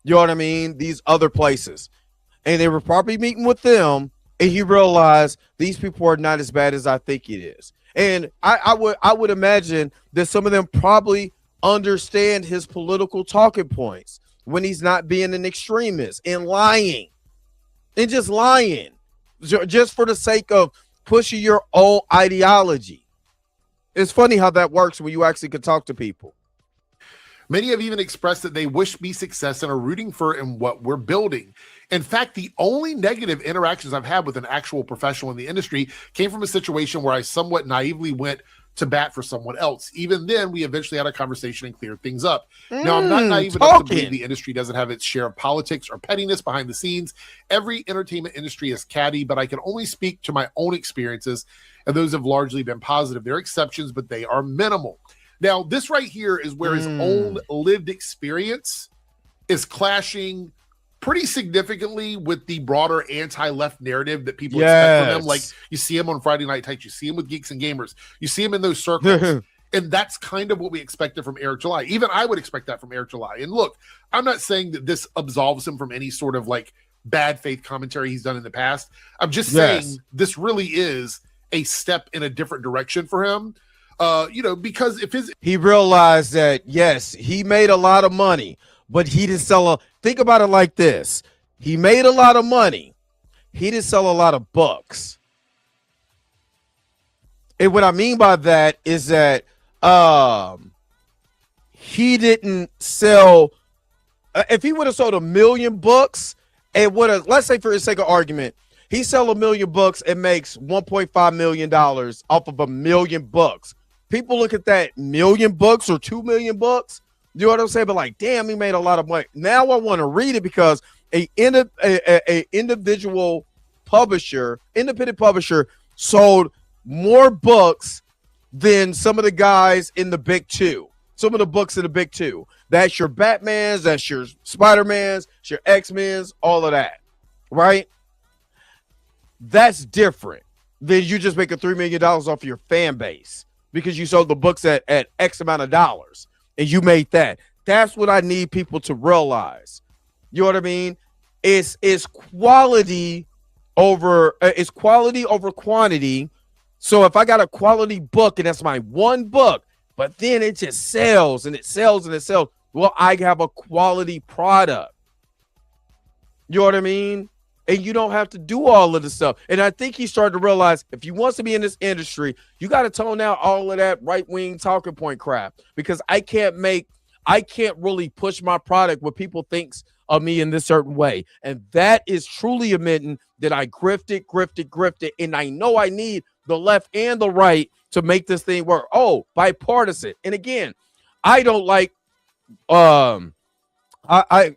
Speaker 5: You know what I mean? These other places. And they were probably meeting with them, and he realized these people are not as bad as I think it is. And I would imagine that some of them probably understand his political talking points when he's not being an extremist and lying. And just lying. Just for the sake of pushing your own ideology. It's funny how that works when you actually can talk to people.
Speaker 12: Many have even expressed that they wish me success and are rooting for in what we're building. In fact, the only negative interactions I've had with an actual professional in the industry came from a situation where I somewhat naively went to bat for someone else. Even then, we eventually had a conversation and cleared things up. Now, I'm not naive enough to believe the industry doesn't have its share of politics or pettiness behind the scenes. Every entertainment industry is catty, but I can only speak to my own experiences, and those have largely been positive. There are exceptions, but they are minimal. Now, this right here is where his own lived experience is clashing pretty significantly with the broader anti-left narrative that people expect from him. Like, you see him on Friday Night Tights, you see him with Geeks and Gamers, you see him in those circles. And that's kind of what we expected from Eric July. Even I would expect that from Eric July. And look, I'm not saying that this absolves him from any sort of like bad faith commentary he's done in the past. I'm just saying this really is a step in a different direction for him. Because if he realized that, yes, he made a lot of money, but he didn't sell think about it like this. He made a lot of money. He didn't sell a lot of books. And what I mean by that is that he didn't sell if he would have sold 1 million books, it would have, let's say for the sake of argument, he sell 1 million books and makes $1.5 million off of 1 million books. People look at that 1 million books or 2 million books. You know what I'm saying? But like, damn, he made a lot of money. Now I want to read it because a individual publisher, independent publisher, sold more books than some of the guys in the big two. Some of the books in the big two. That's your Batmans, that's your Spider-Mans, it's your X-Men's, all of that. Right? That's different than you just making $3 million off your fan base because you sold the books at X amount of dollars. And you made that. That's what I need people to realize. You know what I mean? It's quality over quantity. So if I got a quality book and that's my one book, but then it just sells and it sells and it sells, well, I have a quality product. You know what I mean? And you don't have to do all of this stuff. And I think he started to realize if he wants to be in this industry, you got to tone out all of that right-wing talking point crap because I can't really push my product what people thinks of me in this certain way. And that is truly admitting that I grifted. And I know I need the left and the right to make this thing work. Oh, bipartisan. And again, I don't like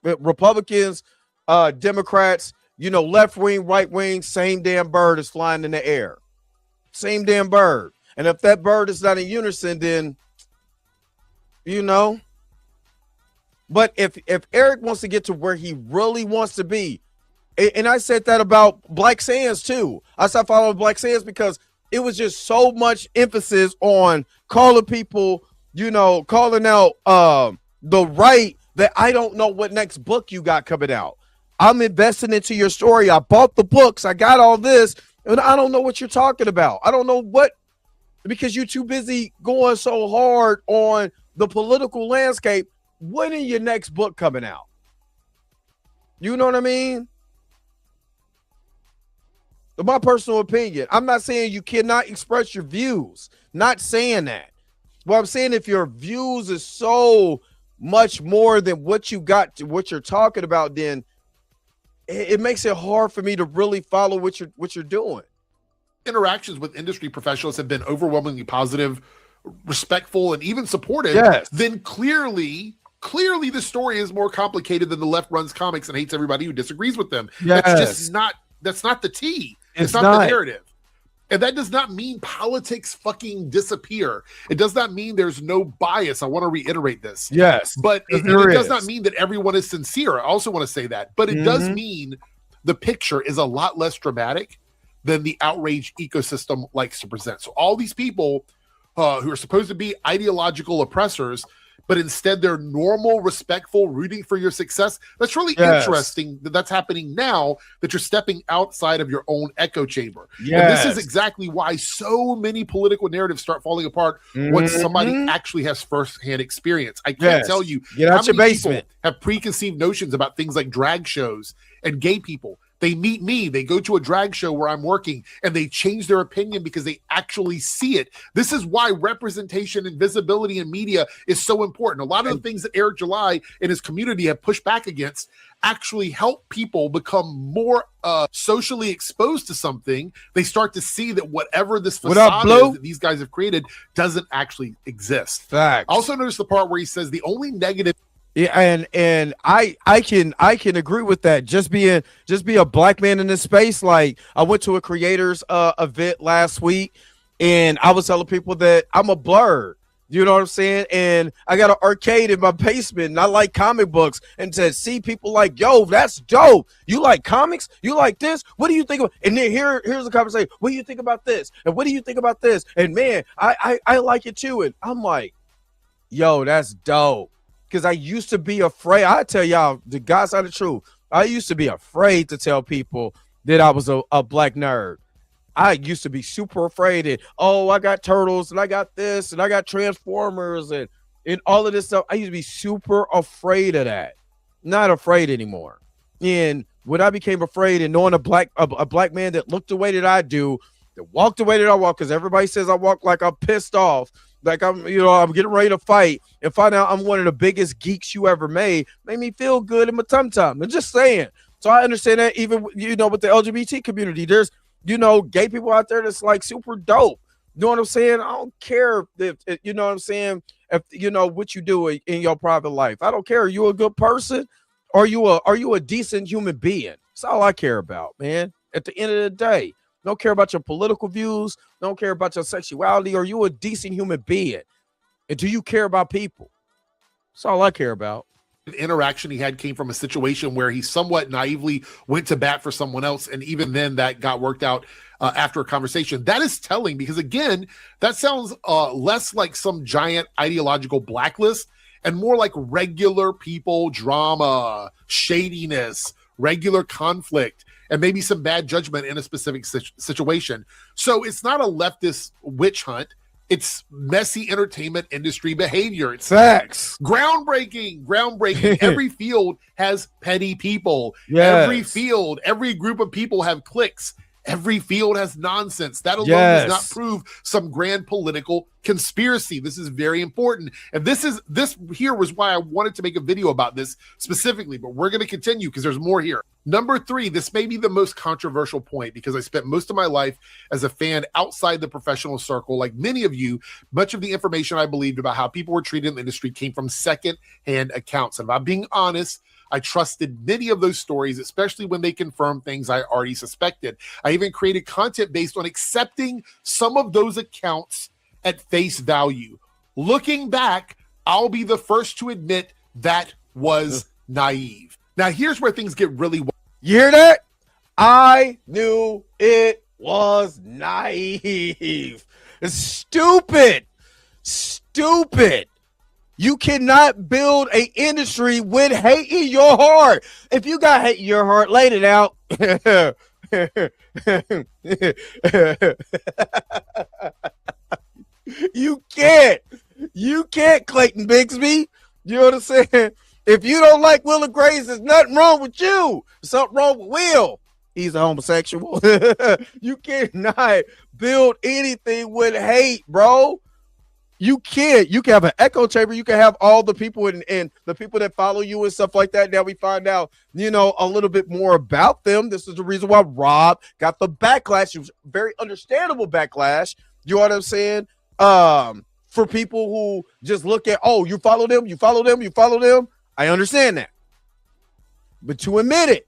Speaker 12: Republicans, Democrats, left wing, right wing, same damn bird is flying in the air. Same damn bird. And if that bird is not in unison, then, But if Eric wants to get to where he really wants to be, and I said that about Black Sands too. I stopped following Black Sands because it was just so much emphasis on calling people, calling out the right that I don't know what next book you got coming out. I'm investing into your story. I bought the books. I got all this, and I don't know what you're talking about. I don't know because you're too busy going so hard on the political landscape. When is your next book coming out? You know what I mean? My personal opinion. I'm not saying you cannot express your views. Not saying that. But I'm saying if your views is so much more than what you got to what you're talking about, then it makes it hard for me to really follow what you're doing. Interactions with industry professionals have been overwhelmingly positive, respectful, and even supportive. Yes. Then clearly the story is more complicated than the left runs comics and hates everybody who disagrees with them. Yes. That's not the tea. It's not the narrative. And that does not mean politics fucking disappear. It does not mean there's no bias. I want to reiterate this. Yes. But it does not mean that everyone is sincere. I also want to say that. But it does mean the picture is a lot less dramatic than the outrage ecosystem likes to present. So all these people who are supposed to be ideological oppressors, but instead they're normal, respectful, rooting for your success. That's really interesting that that's happening now, that you're stepping outside of your own echo chamber. Yes. And this is exactly why so many political narratives start falling apart when somebody actually has firsthand experience. I can't tell you how many people have preconceived notions about things like drag shows and gay people They meet me, they go to a drag show where I'm working, and they change their opinion because they actually see it. This is why representation and visibility in media is so important. A lot of the things that Eric July and his community have pushed back against actually help people become more socially exposed to something. They start to see that whatever this facade is that these guys have created doesn't actually exist.
Speaker 5: Facts.
Speaker 12: Also notice the part where he says the only negative.
Speaker 5: Yeah, and I can agree with that. Just be a black man in this space. Like, I went to a creators event last week, and I was telling people that I'm a blur. You know what I'm saying? And I got an arcade in my basement, and I like comic books. And to see people like, yo, that's dope. You like comics? You like this? What do you think of? And then here's a conversation. What do you think about this? And what do you think about this? And man, I like it too. And I'm like, yo, that's dope. Because I used to be afraid. I tell y'all, the God's side of the truth, I used to be afraid to tell people that I was a black nerd. I used to be super afraid that, oh, I got turtles and I got this and I got Transformers and all of this stuff. I used to be super afraid of that. Not afraid anymore. And when I became afraid and knowing a black man that looked the way that I do, that walked the way that I walk, because everybody says I walk like I'm pissed off, like I'm getting ready to fight, and find out I'm one of the biggest geeks you ever made me feel good in my tum-tum. I'm just saying. So I understand that even, with the LGBT community, there's, gay people out there that's like super dope. You know what I'm saying? I don't care if you know what I'm saying, if what you do in your private life. I don't care. Are you a good person? Are you a decent human being? That's all I care about, man. At the end of the day. Don't care about your political views. Don't care about your sexuality. Are you a decent human being? And do you care about people? That's all I care about.
Speaker 12: The interaction he had came from a situation where he somewhat naively went to bat for someone else. And even then that got worked out after a conversation. That is telling, because again, that sounds less like some giant ideological blacklist and more like regular people drama, shadiness, regular conflict, and maybe some bad judgment in a specific situation. So it's not a leftist witch hunt. It's messy entertainment industry behavior. It's
Speaker 5: facts.
Speaker 12: Groundbreaking. Every field has petty people.
Speaker 5: Yes.
Speaker 12: Every field, every group of people have cliques. Every field has nonsense. That alone does not prove some grand political conspiracy. This is very important. And this here was why I wanted to make a video about this specifically, but we're going to continue because there's more here. Number 3, this may be the most controversial point because I spent most of my life as a fan outside the professional circle. Like many of you, much of the information I believed about how people were treated in the industry came from second-hand accounts. And if I'm being honest, I trusted many of those stories, especially when they confirmed things I already suspected. I even created content based on accepting some of those accounts at face value. Looking back, I'll be the first to admit that was naive. Now, here's where things get really wild.
Speaker 5: You hear that? I knew it was naive. It's stupid. You cannot build an industry with hate in your heart. If you got hate in your heart, let it out. You can't, Clayton Bigsby. You know what I'm saying? If you don't like Will and Grace, there's nothing wrong with you. There's something wrong with Will. He's a homosexual. You cannot build anything with hate, bro. You can't. You can have an echo chamber. You can have all the people and the people that follow you and stuff like that. Now we find out, a little bit more about them. This is the reason why Rob got the backlash. It was very understandable backlash. You know what I'm saying? For people who just look at, oh, you follow them. I understand that. But to admit it,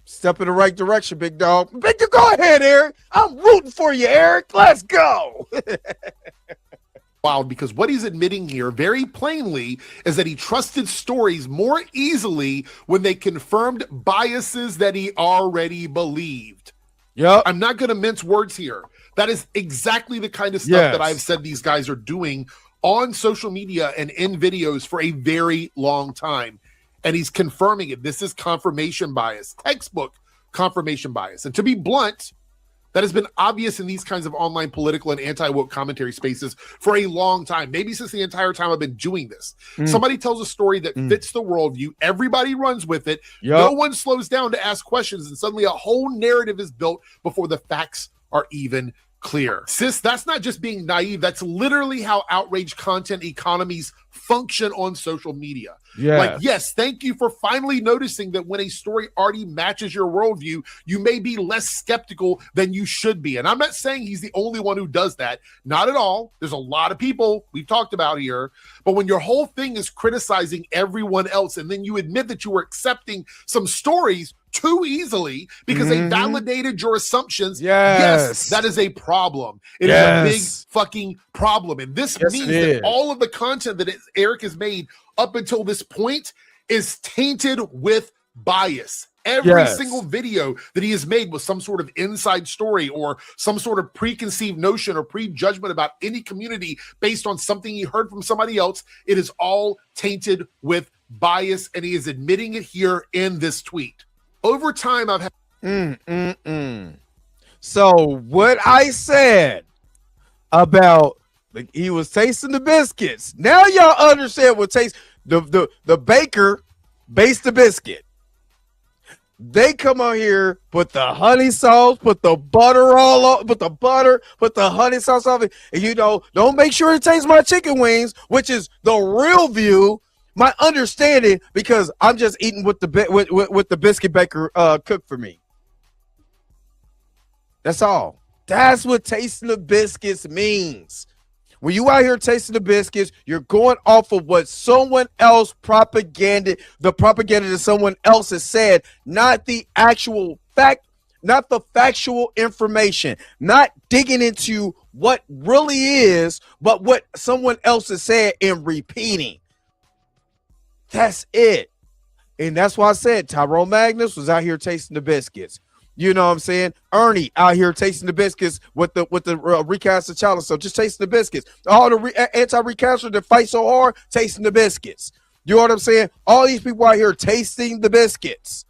Speaker 5: step in the right direction, big dog. Go ahead, Eric. I'm rooting for you, Eric. Let's go.
Speaker 12: Wild, because what he's admitting here very plainly is that he trusted stories more easily when they confirmed biases that he already believed.
Speaker 5: Yeah,
Speaker 12: I'm not going to mince words here. That is exactly the kind of stuff that I've said these guys are doing on social media and in videos for a very long time. And he's confirming it. This is confirmation bias, textbook confirmation bias. And to be blunt, that has been obvious in these kinds of online political and anti-woke commentary spaces for a long time, maybe since the entire time I've been doing this. Somebody tells a story that fits the worldview, everybody runs with it, no one slows down to ask questions, and suddenly a whole narrative is built before the facts are even clear. Sis, that's not just being naive, that's literally how outrage content economies function on social media. Like, yes, thank you for finally noticing that when a story already matches your worldview, you may be less skeptical than you should be. And I'm not saying he's the only one who does that. Not at all. There's a lot of people we've talked about here. But when your whole thing is criticizing everyone else, and then you admit that you were accepting some stories too easily because they validated your assumptions, yes, that is a problem. It is a big fucking problem. And this means that all of the content that Eric has made up until this point is tainted with bias. Every single video that he has made with some sort of inside story or some sort of preconceived notion or prejudgment about any community based on something he heard from somebody else, it is all tainted with bias, and he is admitting it here in this tweet. Over time, I've had...
Speaker 5: So what I said about he was tasting the biscuits. Now y'all understand what taste the baker bakes the biscuit. They come out here, put the honey sauce, put the butter all over, put the honey sauce on it, and don't make sure it tastes my chicken wings, which is the real view. My understanding, because I'm just eating what the biscuit baker cooked for me. That's all. That's what tasting the biscuits means. When you out here tasting the biscuits, you're going off of what someone else propaganda that someone else has said, not the actual fact, not the factual information, not digging into what really is, but what someone else has said and repeating. That's it. And that's why I said Tyrone Magnus was out here tasting the biscuits. You know what I'm saying? Ernie out here tasting the biscuits with the recast of challenge. So just tasting the biscuits. All the anti-recasters that fight so hard, tasting the biscuits. You know what I'm saying? All these people out here tasting the biscuits.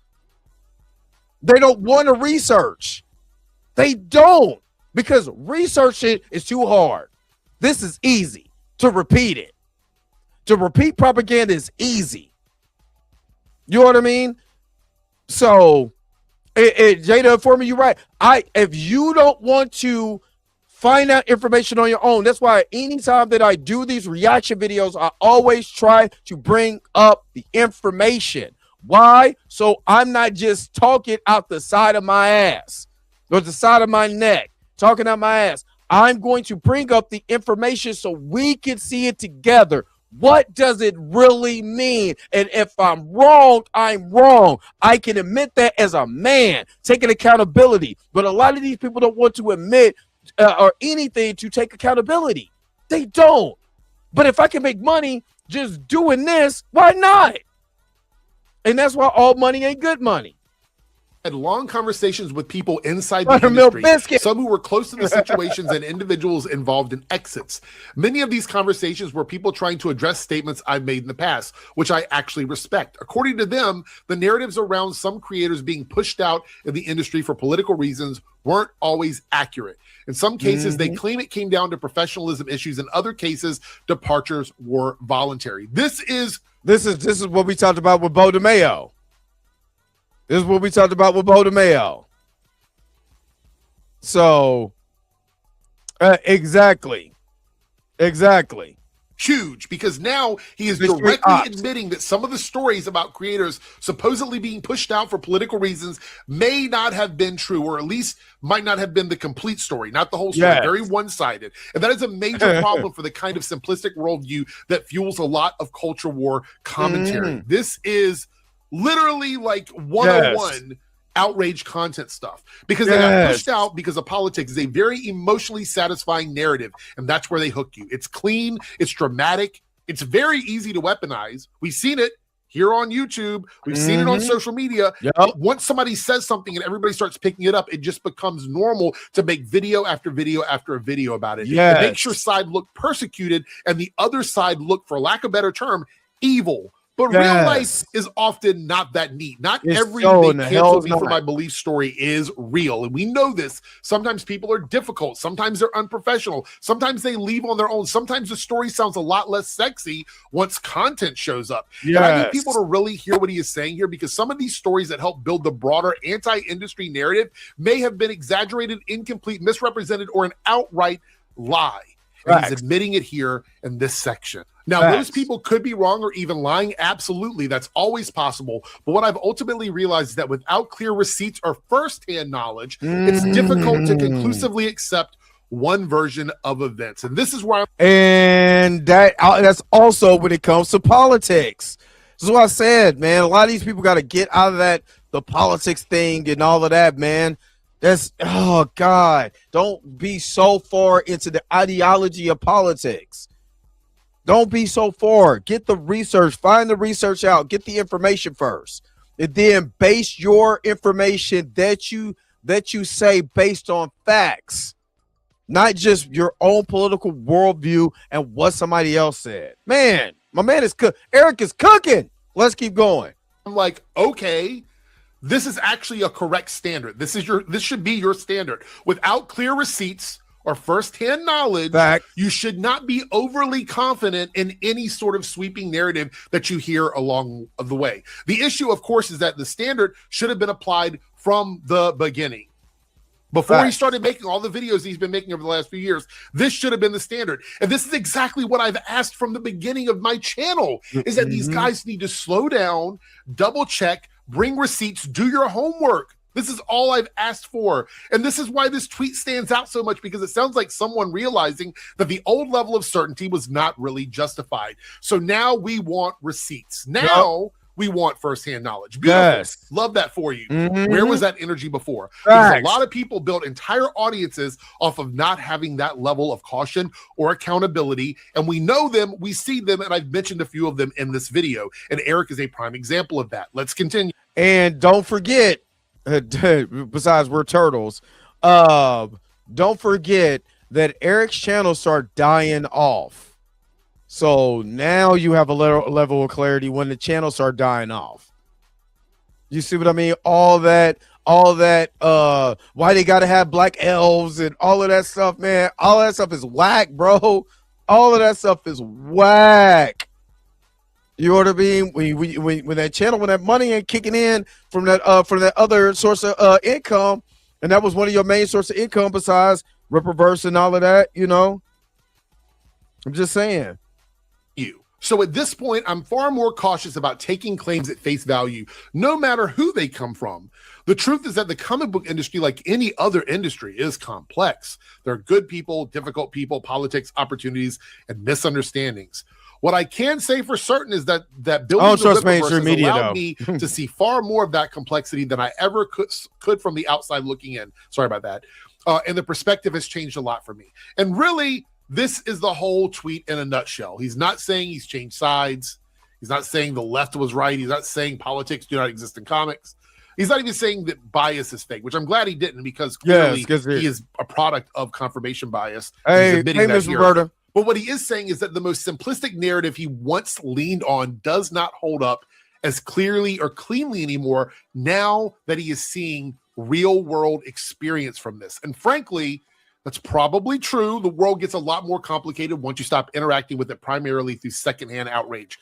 Speaker 5: They don't want to research. They don't, because researching is too hard. This is easy to repeat it. To repeat propaganda is easy. You know what I mean? So, Jada, for me, you're right. If you don't want to find out information on your own, that's why anytime that I do these reaction videos, I always try to bring up the information. Why? So I'm not just talking out the side of my ass or the side of my neck, talking out my ass. I'm going to bring up the information so we can see it together. What does it really mean? And if I'm wrong, I'm wrong. I can admit that as a man, taking accountability. But a lot of these people don't want to admit or anything to take accountability. They don't. But if I can make money just doing this, why not? And that's why all money ain't good money.
Speaker 12: Had long conversations with people inside the industry, some who were close to the situations and individuals involved in exits. Many of these conversations were people trying to address statements I've made in the past, which I actually respect. According to them, the narratives around some creators being pushed out in the industry for political reasons weren't always accurate. In some cases, they claim it came down to professionalism issues. In other cases, departures were voluntary. This is
Speaker 5: what we talked about with Bo DeMayo. This is what we talked about with Bo DeMayo. So, exactly.
Speaker 12: Huge, because now he is directly admitting that some of the stories about creators supposedly being pushed out for political reasons may not have been true, or at least might not have been the complete story, not the whole story, very one-sided. And that is a major problem for the kind of simplistic worldview that fuels a lot of culture war commentary. This is literally like 101 outrage content stuff, because they got pushed out because of politics. Is a very emotionally satisfying narrative, and that's where they hook you. It's clean, it's dramatic, it's very easy to weaponize. We've seen it here on YouTube, we've seen it on social media. Once somebody says something and everybody starts picking it up, it just becomes normal to make video after video after video about it. It makes your side look persecuted and the other side look, for lack of a better term, evil, But real life is often not that neat. Not every big cancel me for my belief story is real. And we know this. Sometimes people are difficult. Sometimes they're unprofessional. Sometimes they leave on their own. Sometimes the story sounds a lot less sexy once content shows up. Yes. And I need people to really hear what he is saying here, because some of these stories that help build the broader anti-industry narrative may have been exaggerated, incomplete, misrepresented, or an outright lie. And he's admitting it here in this section. Now, those people could be wrong or even lying. Absolutely. That's always possible. But what I've ultimately realized is that without clear receipts or firsthand knowledge, it's difficult to conclusively accept one version of events. And this is where
Speaker 5: that's also when it comes to politics. This is what I said, man. A lot of these people got to get out of the politics thing and all of that, man. Oh God, don't be so far into the ideology of politics. Don't be so far. Get the research, find the research out, get the information first, and then base your information that you say based on facts, not just your own political worldview and what somebody else said. Man, my man is Eric is cooking. Let's keep going.
Speaker 12: I'm like, okay. This is actually a correct standard. This should be your standard. Without clear receipts or firsthand knowledge, you should not be overly confident in any sort of sweeping narrative that you hear along the way. The issue, of course, is that the standard should have been applied from the beginning. Before he started making all the videos he's been making over the last few years, this should have been the standard. And this is exactly what I've asked from the beginning of my channel, is that these guys need to slow down, double check, bring receipts, do your homework. This is all I've asked for. And this is why this tweet stands out so much, because it sounds like someone realizing that the old level of certainty was not really justified. So now we want receipts. Now we want firsthand knowledge. Beautiful. Yes. Love that for you. Where was that energy before? Because a lot of people built entire audiences off of not having that level of caution or accountability. And we know them, we see them, and I've mentioned a few of them in this video. And Eric is a prime example of that. Let's continue.
Speaker 5: And don't forget, besides we're turtles, don't forget that Eric's channel started dying off. So now you have a level of clarity when the channel start dying off. You see what I mean? All that, why they got to have black elves and all of that stuff, man. All that stuff is whack, bro. All of that stuff is whack. You know what I mean? When that channel, when that money ain't kicking in from that other source of income, and that was one of your main source of income besides Ripperverse and all of that, you know? I'm just saying.
Speaker 12: So at this point, I'm far more cautious about taking claims at face value, no matter who they come from. The truth is that the comic book industry, like any other industry, is complex. There are good people, difficult people, politics, opportunities, and misunderstandings. What I can say for certain is that building the Ripperverse has allowed me to see far more of that complexity than I ever could from the outside looking in. Sorry about that. And the perspective has changed a lot for me. And really, this is the whole tweet in a nutshell. He's not saying he's changed sides. He's not saying the left was right. He's not saying politics do not exist in comics. He's not even saying that bias is fake, which I'm glad he didn't, because clearly he is a product of confirmation bias.
Speaker 5: Hey, Miss Roberta.
Speaker 12: But what he is saying is that the most simplistic narrative he once leaned on does not hold up as clearly or cleanly anymore now that he is seeing real world experience from this. And frankly, that's probably true. The world gets a lot more complicated once you stop interacting with it primarily through secondhand outrage.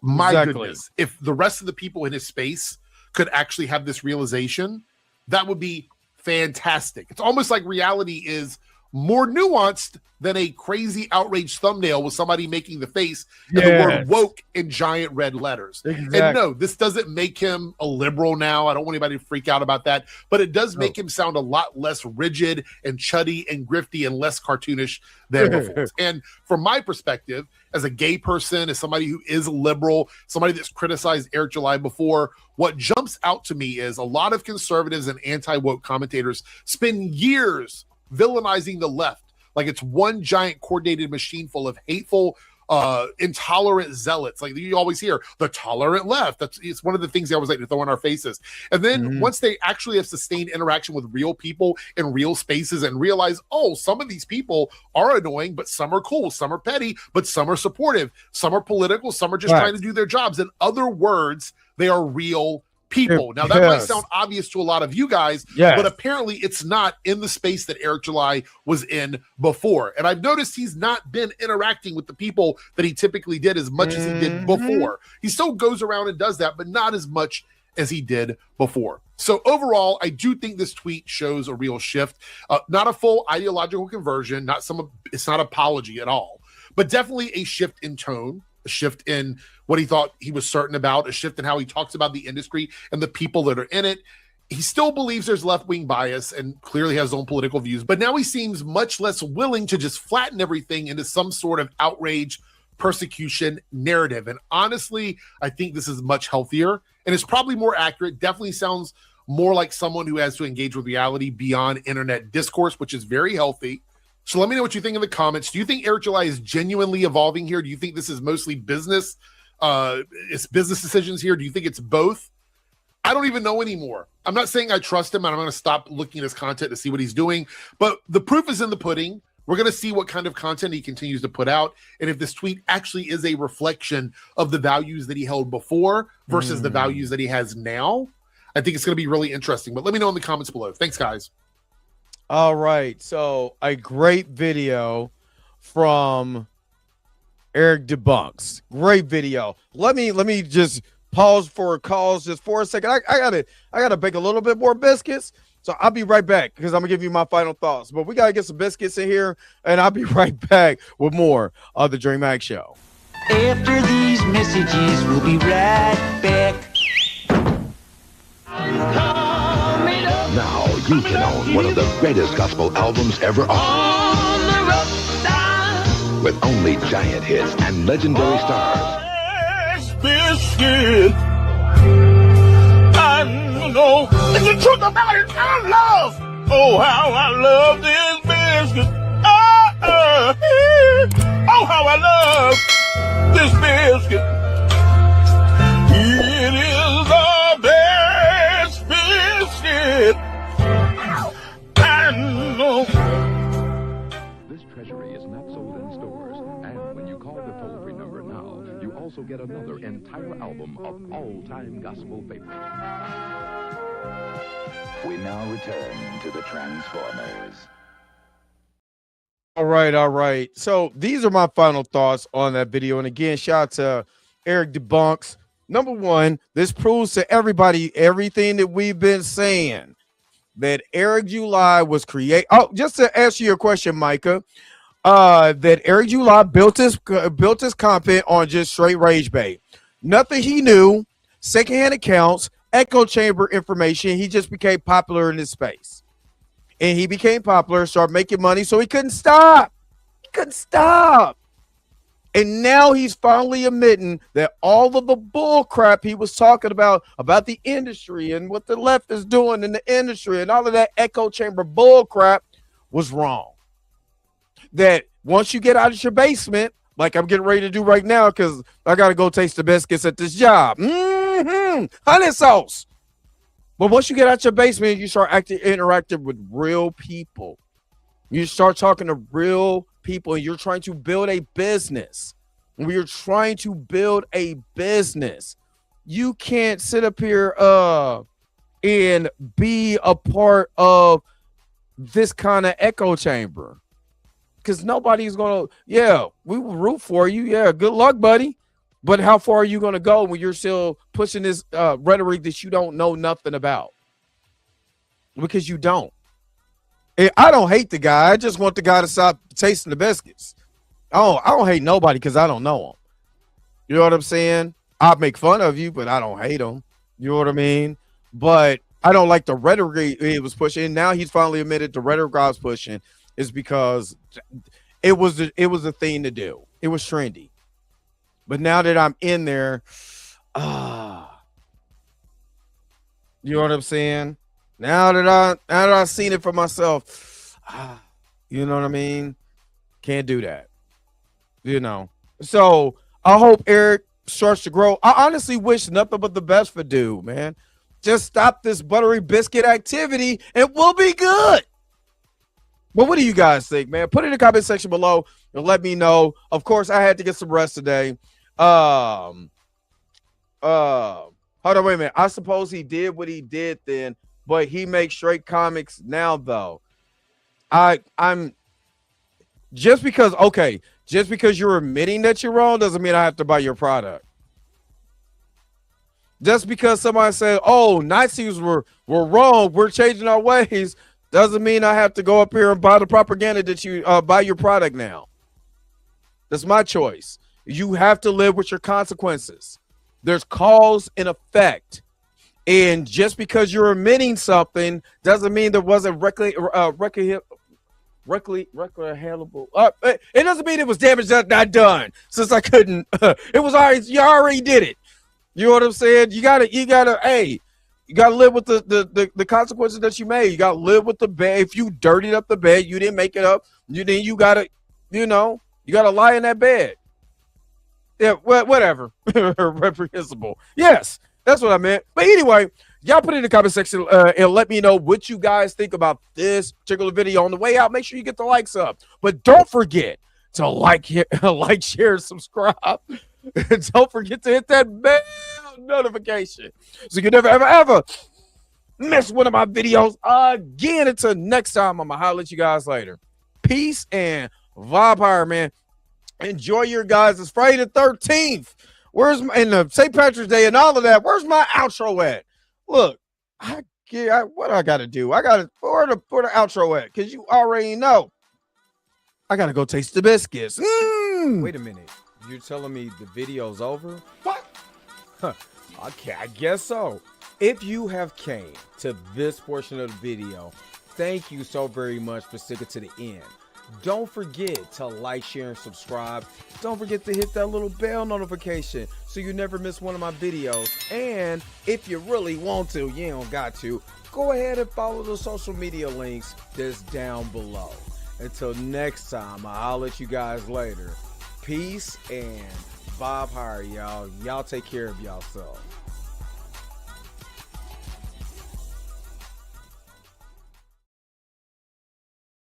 Speaker 12: My goodness, if the rest of the people in his space could actually have this realization, that would be fantastic. It's almost like reality is more nuanced than a crazy outrage thumbnail with somebody making the face and the word woke in giant red letters. Exactly. And no, this doesn't make him a liberal now. I don't want anybody to freak out about that, but it does make him sound a lot less rigid and chuddy and grifty and less cartoonish than before. And from my perspective, as a gay person, as somebody who is a liberal, somebody that's criticized Eric July before, what jumps out to me is a lot of conservatives and anti-woke commentators spend years villainizing the left like it's one giant coordinated machine full of hateful intolerant zealots. Like you always hear the tolerant left. It's one of the things they always like to throw in our faces. And then once they actually have sustained interaction with real people in real spaces and realize, oh, some of these people are annoying, but some are cool, some are petty, but some are supportive, some are political, some are just trying to do their jobs. In other words, they are real people. Now that might sound obvious to a lot of you guys, but apparently it's not in the space that Eric July was in before. And I've noticed he's not been interacting with the people that he typically did as much as he did before. He still goes around and does that, but not as much as he did before. So overall, I do think this tweet shows a real shift, not a full ideological conversion, it's not apology at all, but definitely a shift in tone, a shift in what he thought he was certain about, a shift in how he talks about the industry and the people that are in it. He still believes there's left-wing bias and clearly has his own political views, but now he seems much less willing to just flatten everything into some sort of outrage, persecution narrative. And honestly, I think this is much healthier and it's probably more accurate. Definitely sounds more like someone who has to engage with reality beyond internet discourse, which is very healthy. So let me know what you think in the comments. Do you think Eric July is genuinely evolving here? Do you think this is mostly business? It's business decisions here? Do you think it's both? I don't even know anymore. I'm not saying I trust him and I'm going to stop looking at his content to see what he's doing, but the proof is in the pudding. We're going to see what kind of content he continues to put out and if this tweet actually is a reflection of the values that he held before versus the values that he has now. I think it's going to be really interesting, but let me know in the comments below. Thanks, guys.
Speaker 5: All right. So a great video from Eric Debunks. Great video. Let me just pause for calls just for a second. I gotta bake a little bit more biscuits. So I'll be right back because I'm gonna give you my final thoughts. But we gotta get some biscuits in here, and I'll be right back with more of the Dream Mac Show.
Speaker 14: After these messages, we'll be right back.
Speaker 11: Now you can own one of the greatest gospel albums ever on the road, with only giant hits and legendary stars.
Speaker 9: Biscuit. I know it's the truth about it. I love. Oh, how I love this biscuit. Oh, how I love this biscuit. It is the best biscuit. I know.
Speaker 11: This treasury is not sold in stores, and when you call the toll-free number now, you also get another entire album of all-time gospel favorites.
Speaker 15: We now return to the Transformers.
Speaker 5: All right. So these are my final thoughts on that video. And again, shout out to Eric Debunks. Number one, this proves to everybody everything that we've been saying, that Eric July was just to answer your question, Micah, that Eric July built his content on just straight rage bait. Nothing he knew, secondhand accounts, echo chamber information. He just became popular in this space. And he became popular, started making money, so he couldn't stop. And now he's finally admitting that all of the bull crap he was talking about the industry and what the left is doing in the industry and all of that echo chamber bull crap was wrong. That once you get out of your basement, like I'm getting ready to do right now because I got to go taste the biscuits at this job. Honey sauce. But once you get out your basement, you start interacting with real people. You start talking to real people and you're trying to build a business. When you're trying to build a business, you can't sit up here and be a part of this kind of echo chamber. Because nobody's going to, we will root for you. Yeah, good luck, buddy. But how far are you going to go when you're still pushing this rhetoric that you don't know nothing about? Because you don't. I don't hate the guy. I just want the guy to stop tasting the biscuits. I don't hate nobody because I don't know him. You know what I'm saying? I make fun of you, but I don't hate him. You know what I mean? But I don't like the rhetoric he was pushing. Now he's finally admitted the rhetoric I was pushing is because it was a thing to do. It was trendy. But now that I'm in there, you know what I'm saying? Now that I've seen it for myself, you know what I mean? Can't do that. You know, So I hope Eric starts to grow. I honestly wish nothing but the best for dude, man. Just stop this buttery biscuit activity and we'll be good. But what do you guys think, man? Put it in the comment section below and let me know. Of course, I had to get some rest today. Hold on, wait a minute. I suppose he did what he did then, but he makes straight comics now, though. I'm just because you're admitting that you're wrong doesn't mean I have to buy your product. Just because somebody said, "Oh, Nazis were wrong, we're changing our ways," doesn't mean I have to go up here and buy the propaganda that you buy your product now. That's my choice. You have to live with your consequences. There's cause and effect. And just because you're admitting something doesn't mean there wasn't reconcilable. It doesn't mean it was damage not done. Since I couldn't, it was already, you already did it. You know what I'm saying? You gotta live with the consequences that you made. You gotta live with the bed. If you dirtied up the bed, you didn't make it up. You gotta lie in that bed. Yeah, whatever. Reprehensible. Yes, that's what I meant. But anyway, y'all put it in the comment section and let me know what you guys think about this particular video. On the way out, make sure you get the likes up. But don't forget to like, share, subscribe. And don't forget to hit that bell notification so you never, ever miss one of my videos again. Until next time, I'm going to holler at you guys later. Peace and vibe higher, man. Enjoy your guys. It's Friday the 13th. Where's my, and the St. Patrick's Day and all of that. Where's my outro at? Look, what I got to do? I got to for the outro at, because you already know. I got to go taste the biscuits.
Speaker 7: Wait a minute. You're telling me the video's over? What? Okay, I guess so. If you have came to this portion of the video, thank you so very much for sticking to the end. Don't forget to like, share, and subscribe. Don't forget to hit that little bell notification so you never miss one of my videos. And if you really want to, you don't got to, go ahead and follow the social media links that's down below. Until next time, I'll let you guys later. Peace and vibe higher, y'all. Y'all take care of yourself.